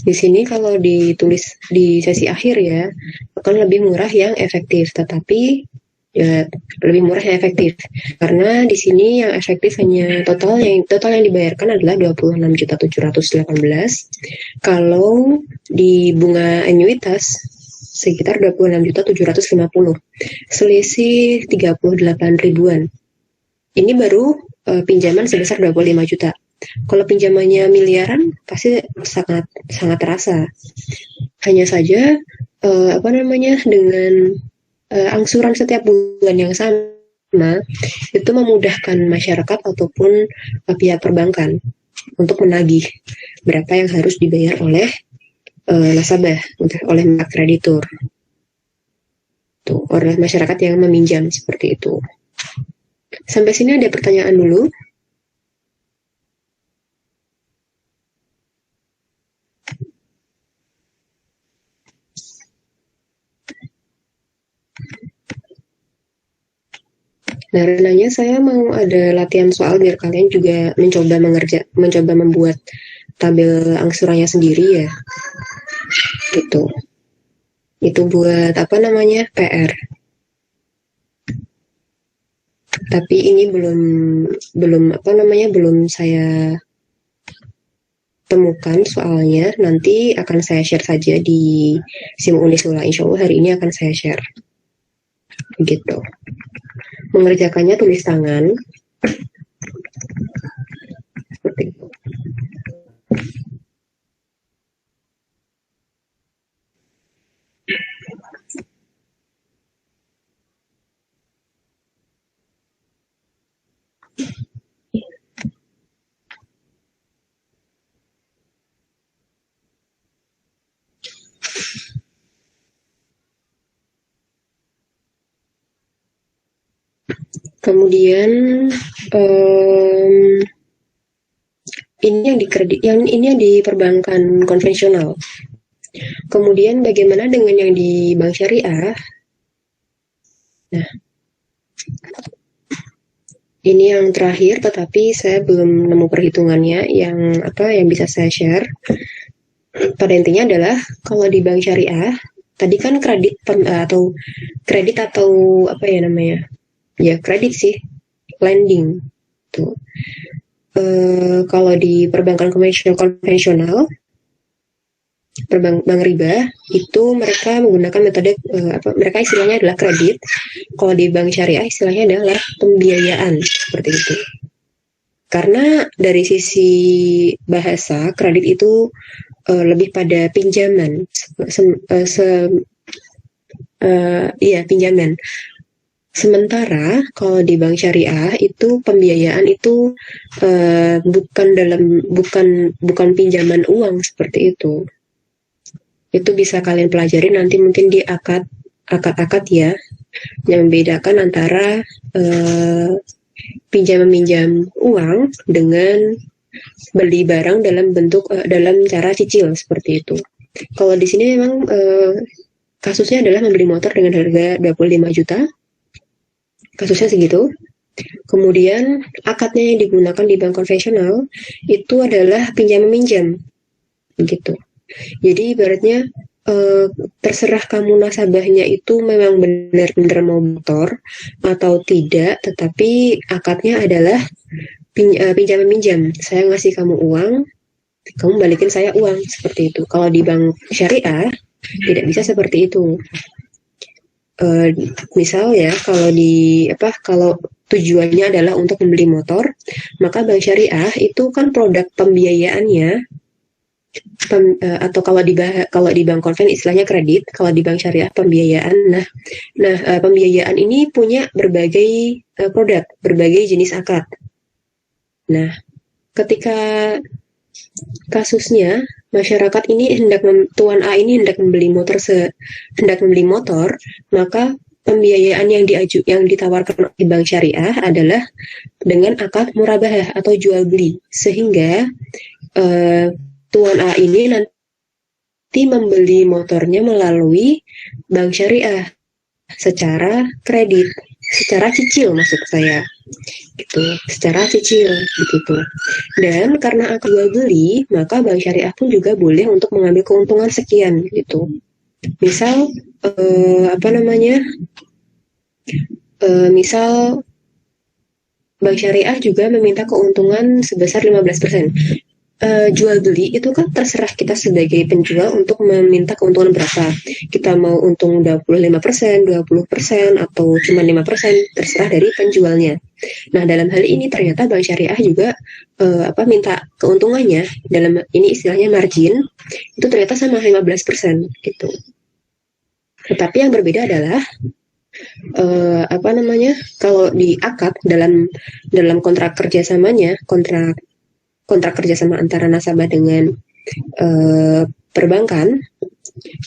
Di sini kalau ditulis di sesi akhir ya akan lebih murah yang efektif, tetapi ya lebih murah yang efektif karena di sini yang efektif hanya total yang dibayarkan adalah 26.718. Kalau di bunga anuitas sekitar 26.750, selisih 38 ribuan. Ini baru pinjaman sebesar 25 juta. Kalau pinjamannya miliaran pasti sangat sangat terasa. Hanya saja dengan angsuran setiap bulan yang sama itu memudahkan masyarakat ataupun pihak perbankan untuk menagih berapa yang harus dibayar oleh nasabah, oleh kreditur, oleh masyarakat yang meminjam seperti itu. Sampai sini ada pertanyaan dulu? Nah, renanya saya mau ada latihan soal biar kalian juga mencoba membuat tabel angsurannya sendiri ya. Gitu. Itu buat PR. Tapi ini belum saya temukan soalnya, nanti akan saya share saja di SIM Unisula. Insya Allah hari ini akan saya share. Gitu. Mengerjakannya tulis tangan. Seperti itu. Kemudian ini yang di perbankan konvensional. Kemudian bagaimana dengan yang di bank syariah? Nah, ini yang terakhir, tetapi saya belum nemu perhitungannya yang bisa saya share. Pada intinya adalah kalau di bank syariah, tadi kan kredit atau Ya, kredit sih, lending. Tuh. Kalau di perbankan konvensional, bank riba itu mereka menggunakan metode mereka istilahnya adalah kredit. Kalau di bank syariah istilahnya adalah pembiayaan seperti itu. Karena dari sisi bahasa kredit itu lebih pada pinjaman, pinjaman. Sementara kalau di bank syariah itu pembiayaan itu bukan pinjaman uang seperti itu. Itu bisa kalian pelajari nanti mungkin di akad ya, yang membedakan antara pinjam uang dengan beli barang dalam cara cicil seperti itu. Kalau di sini memang kasusnya adalah membeli motor dengan harga 25 juta. Kasusnya segitu. Kemudian akadnya yang digunakan di bank konvensional itu adalah pinjam-meminjam gitu. Jadi ibaratnya terserah kamu nasabahnya itu memang benar-benar mau motor atau tidak, tetapi akadnya adalah pinjam-meminjam. Saya ngasih kamu uang, kamu balikin saya uang, seperti itu. Kalau di bank syariah tidak bisa seperti itu. Eh, Misal ya, kalau tujuannya adalah untuk membeli motor, maka bank syariah itu kan produk pembiayaannya, atau kalau di bank konven istilahnya kredit, kalau di bank syariah pembiayaan. Nah, pembiayaan ini punya berbagai produk, berbagai jenis akad. Nah, ketika kasusnya masyarakat ini Tuan A ini hendak membeli motor, maka pembiayaan yang ditawarkan oleh bank syariah adalah dengan akad murabahah atau jual beli, sehingga eh, Tuan A ini nanti membeli motornya melalui bank syariah secara kredit, secara cicil maksud saya, gitu, secara cicil begitu. Dan karena aku jual beli, maka bank syariah pun juga boleh untuk mengambil keuntungan sekian gitu. Misal misal bank syariah juga meminta keuntungan sebesar 15%. Jual beli itu kan terserah kita sebagai penjual untuk meminta keuntungan berapa. Kita mau untung 25%, 20%, atau cuma 5%, terserah dari penjualnya. Nah, dalam hal ini ternyata bank syariah juga minta keuntungannya, dalam ini istilahnya margin, itu ternyata sama 15% gitu. Tetapi yang berbeda adalah kalau di akad dalam kontrak kerjasamanya, kontrak kerjasama antara nasabah dengan perbankan,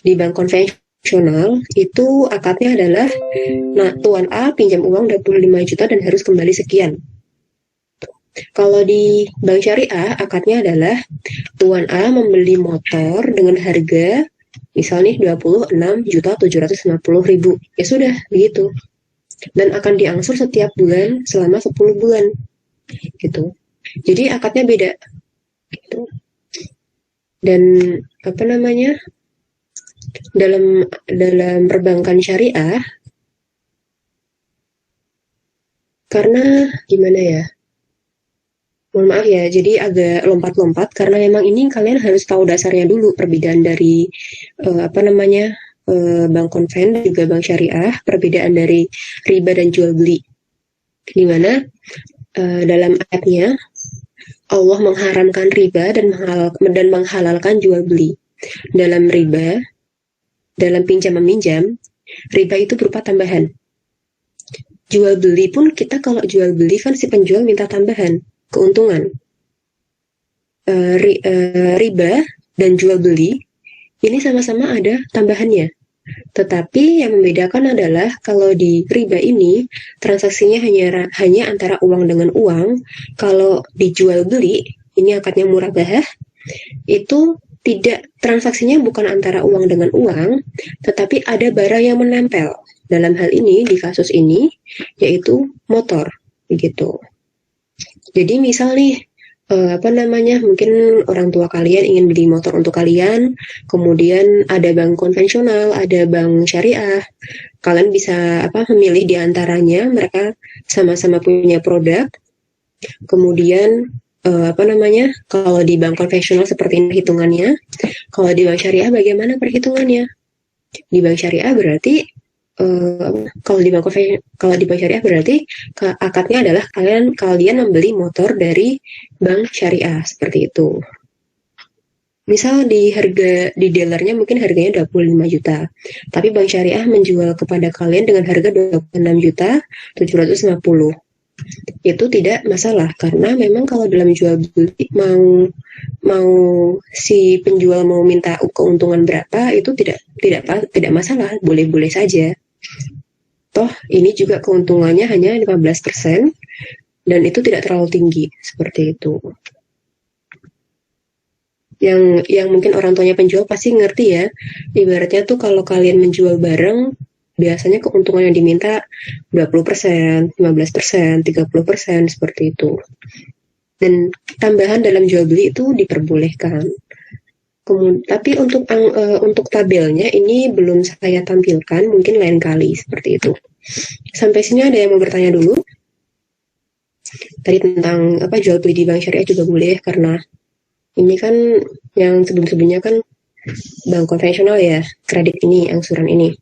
di bank konvensional itu akadnya adalah, Tuan A pinjam uang 25 juta dan harus kembali sekian. Kalau di bank syariah akadnya adalah Tuan A membeli motor dengan harga misalnya 26.750.000. Ya sudah, begitu. Dan akan diangsur setiap bulan selama 10 bulan. Gitu. Jadi akadnya beda gitu. Dan dalam perbankan syariah, karena gimana ya, mohon maaf ya, jadi agak lompat-lompat karena memang ini kalian harus tahu dasarnya dulu, perbedaan dari bank konven dan juga bank syariah, perbedaan dari riba dan jual beli. Di mana dalam ayatnya Allah mengharamkan riba dan menghalalkan jual beli. Dalam riba, dalam pinjam meminjam, riba itu berupa tambahan. Jual beli pun kita kalau jual beli kan si penjual minta tambahan, keuntungan. Riba dan jual beli ini sama-sama ada tambahannya. Tetapi yang membedakan adalah kalau di riba ini transaksinya hanya antara uang dengan uang. Kalau dijual beli, ini akadnya murabahah, itu tidak, transaksinya bukan antara uang dengan uang, tetapi ada barang yang menempel. Dalam hal ini, di kasus ini, yaitu motor, begitu. Jadi misal nih, mungkin orang tua kalian ingin beli motor untuk kalian, kemudian ada bank konvensional, ada bank syariah, kalian bisa memilih di antaranya, mereka sama-sama punya produk. Kemudian kalau di bank konvensional seperti ini hitungannya, kalau di bank syariah bagaimana perhitungannya? Di bank syariah berarti kalau di bank syariah berarti akadnya adalah kalian membeli motor dari bank syariah, seperti itu. Misal di dealernya mungkin harganya 25 juta, tapi bank syariah menjual kepada kalian dengan harga 26.750.000. Itu tidak masalah, karena memang kalau dalam jual beli mau si penjual mau minta keuntungan berapa itu tidak masalah, boleh-boleh saja. Toh ini juga keuntungannya hanya 15% dan itu tidak terlalu tinggi, seperti itu. Yang mungkin orang tuanya penjual pasti ngerti ya, ibaratnya tuh kalau kalian menjual barang, biasanya keuntungan yang diminta 20%, 15%, 30%, seperti itu. Dan tambahan dalam jual beli itu diperbolehkan. Tapi untuk tabelnya ini belum saya tampilkan, mungkin lain kali, seperti itu. Sampai sini ada yang mau bertanya dulu? Tadi tentang jual beli di bank syariah juga boleh karena Ini kan yang sebelum-sebelumnya kan bank konvensional ya, kredit ini, angsuran ini.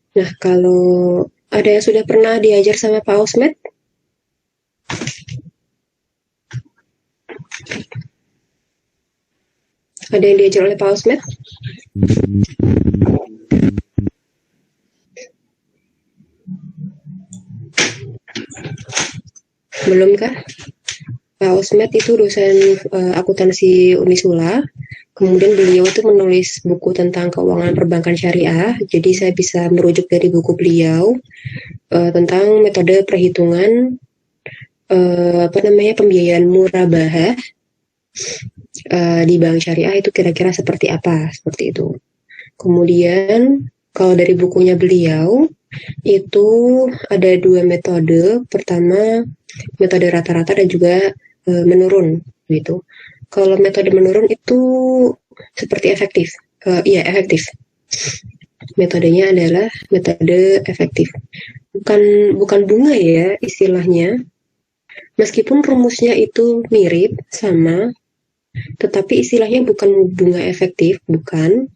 Nah, kalau ada yang sudah pernah diajar sama Pak Osmed, ada yang diajar oleh Pak Osmed? Belum kah? Pak Osmed itu dosen akuntansi Unisula. Kemudian beliau itu menulis buku tentang keuangan perbankan syariah. Jadi saya bisa merujuk dari buku beliau tentang metode perhitungan pembiayaan murabahah di bank syariah itu kira-kira seperti apa, seperti itu. Kemudian kalau dari bukunya beliau itu ada 2 metode. Pertama metode rata-rata dan juga menurun gitu. Kalau metode menurun itu seperti efektif. Iya, efektif. Metodenya adalah metode efektif. Bukan bunga ya istilahnya. Meskipun rumusnya itu mirip sama, tetapi istilahnya bukan bunga efektif, bukan.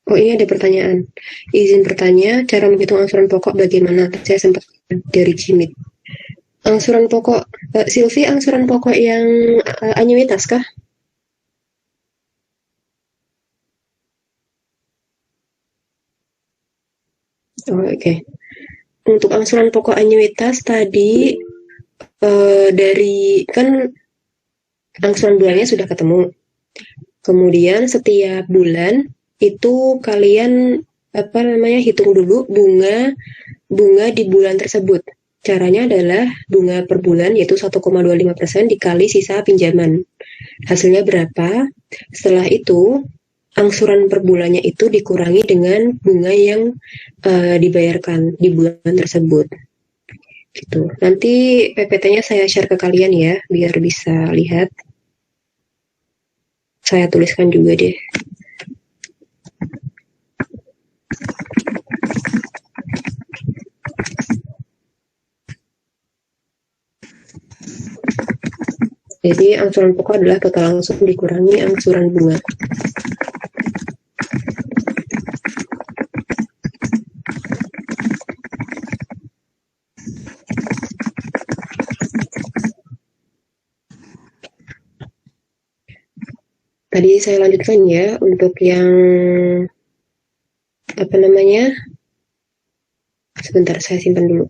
Oh, ini ada pertanyaan. Izin bertanya, cara menghitung angsuran pokok bagaimana? Saya sempat dari Jimit. Angsuran pokok, Silvi, angsuran pokok yang anuitas kah? Oh, oke. Untuk angsuran pokok anuitas tadi dari kan angsuran bulannya sudah ketemu. Kemudian setiap bulan itu kalian hitung dulu bunga di bulan tersebut. Caranya adalah bunga per bulan yaitu 1,25% dikali sisa pinjaman. Hasilnya berapa? Setelah itu angsuran per bulannya itu dikurangi dengan bunga yang dibayarkan di bulan tersebut. Gitu. Nanti PPT-nya saya share ke kalian ya biar bisa lihat. Saya tuliskan juga deh. Jadi angsuran pokok adalah total langsung dikurangi angsuran bunga. Tadi saya lanjutkan ya untuk yang sebentar saya simpan dulu.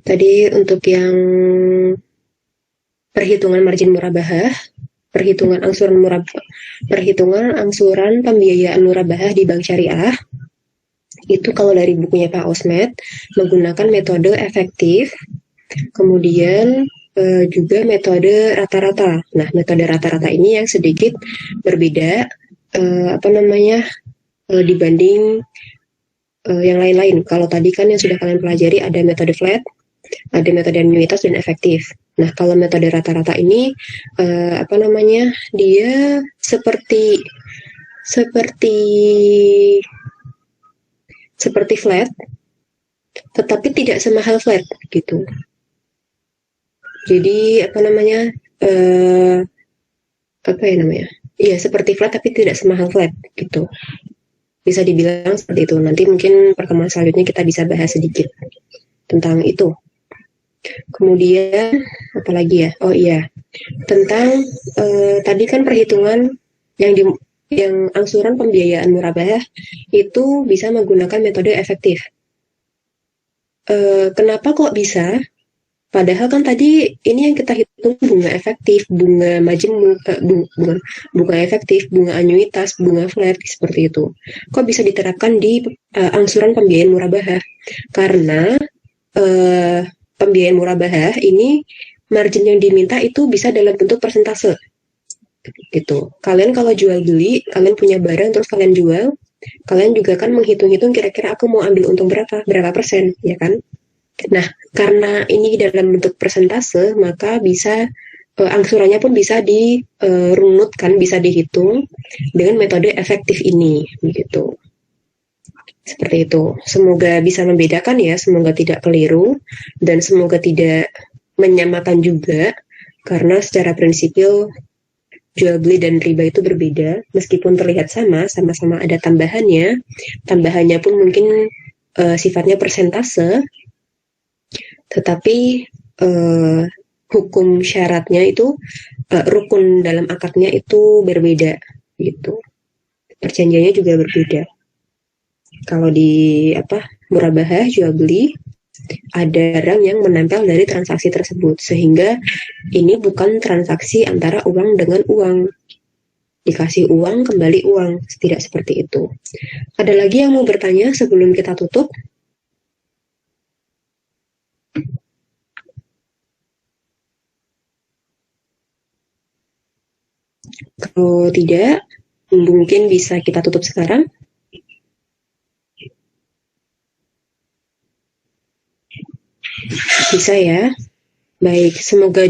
Tadi untuk yang perhitungan margin murabahah, perhitungan angsuran pembiayaan murabahah di bank syariah, itu kalau dari bukunya Pak Osmed menggunakan metode efektif, kemudian juga metode rata-rata. Nah, metode rata-rata ini yang sedikit berbeda dibanding yang lain-lain. Kalau tadi kan yang sudah kalian pelajari ada metode flat, ada metode anuitas dan efektif. Nah, kalau metode rata-rata ini dia seperti flat, tetapi tidak semahal flat gitu. Jadi Iya, seperti flat tapi tidak semahal flat gitu. Bisa dibilang seperti itu. Nanti mungkin pertemuan selanjutnya kita bisa bahas sedikit tentang itu. Kemudian apalagi ya? Oh iya, tentang tadi kan perhitungan yang yang angsuran pembiayaan murabah itu bisa menggunakan metode efektif. Kenapa kok bisa? Padahal kan tadi ini yang kita hitung bunga efektif, bunga majemuk, bunga efektif, bunga anuitas, bunga flat seperti itu. Kok bisa diterapkan di angsuran pembiayaan murabah? Karena pembiayaan murabah ini margin yang diminta itu bisa dalam bentuk persentase. Gitu. Kalian kalau jual beli, kalian punya barang terus kalian jual, kalian juga kan menghitung-hitung kira-kira aku mau ambil untung berapa persen, ya kan? Nah, karena ini dalam bentuk persentase, maka bisa angsurannya pun bisa dirunutkan, bisa dihitung dengan metode efektif ini, begitu. Seperti itu. Semoga bisa membedakan ya, semoga tidak keliru dan semoga tidak menyamakan juga, karena secara prinsipil jual beli dan riba itu berbeda, meskipun terlihat sama-sama ada tambahannya. Tambahannya pun mungkin sifatnya persentase. Tetapi hukum syaratnya itu rukun dalam akadnya itu berbeda gitu. Perjanjiannya juga berbeda. Kalau di murabahah jual beli ada barang yang menempel dari transaksi tersebut, sehingga ini bukan transaksi antara uang dengan uang. Dikasih uang, kembali uang, tidak seperti itu. Ada lagi yang mau bertanya sebelum kita tutup? Kalau tidak, mungkin bisa kita tutup sekarang. Bisa ya. Baik, semoga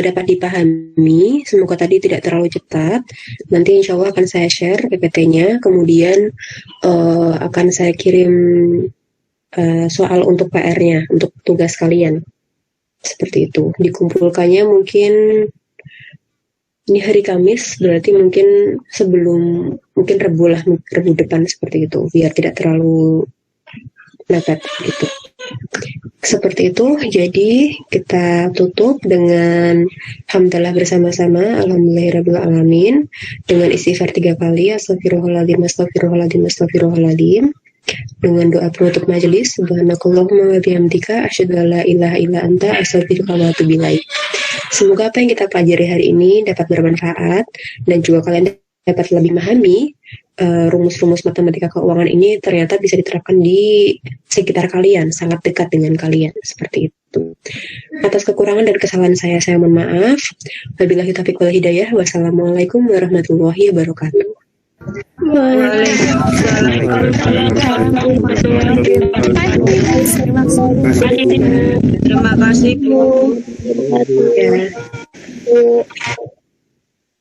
dapat dipahami, semoga tadi tidak terlalu cepat. Nanti insya Allah akan saya share PPT-nya, kemudian akan saya kirim soal untuk PR-nya, untuk tugas kalian. Seperti itu. Dikumpulkannya mungkin ini hari Kamis, berarti mungkin mungkin Rebu depan seperti itu, biar tidak terlalu mepet gitu. Seperti itu, jadi kita tutup dengan hamdalah bersama-sama, alhamdulillahirabbil alamin, dengan istighfar 3 kali, astagfirullahaladzim, astagfirullahaladzim, astagfirullahaladzim, dengan doa penutup majelis, subhanakallahumma wa bihamdika, asyhadu an la ilaha illa anta, astaghfiruka wa atubu ilaik. Semoga apa yang kita pelajari hari ini dapat bermanfaat dan juga kalian dapat lebih memahami rumus-rumus matematika keuangan ini ternyata bisa diterapkan di sekitar kalian, sangat dekat dengan kalian, seperti itu. Atas kekurangan dan kesalahan saya mohon maaf. Wabillahi taufiq wal hidayah. Wassalamualaikum warahmatullahi wabarakatuh. Terima kasih Bu. Ya.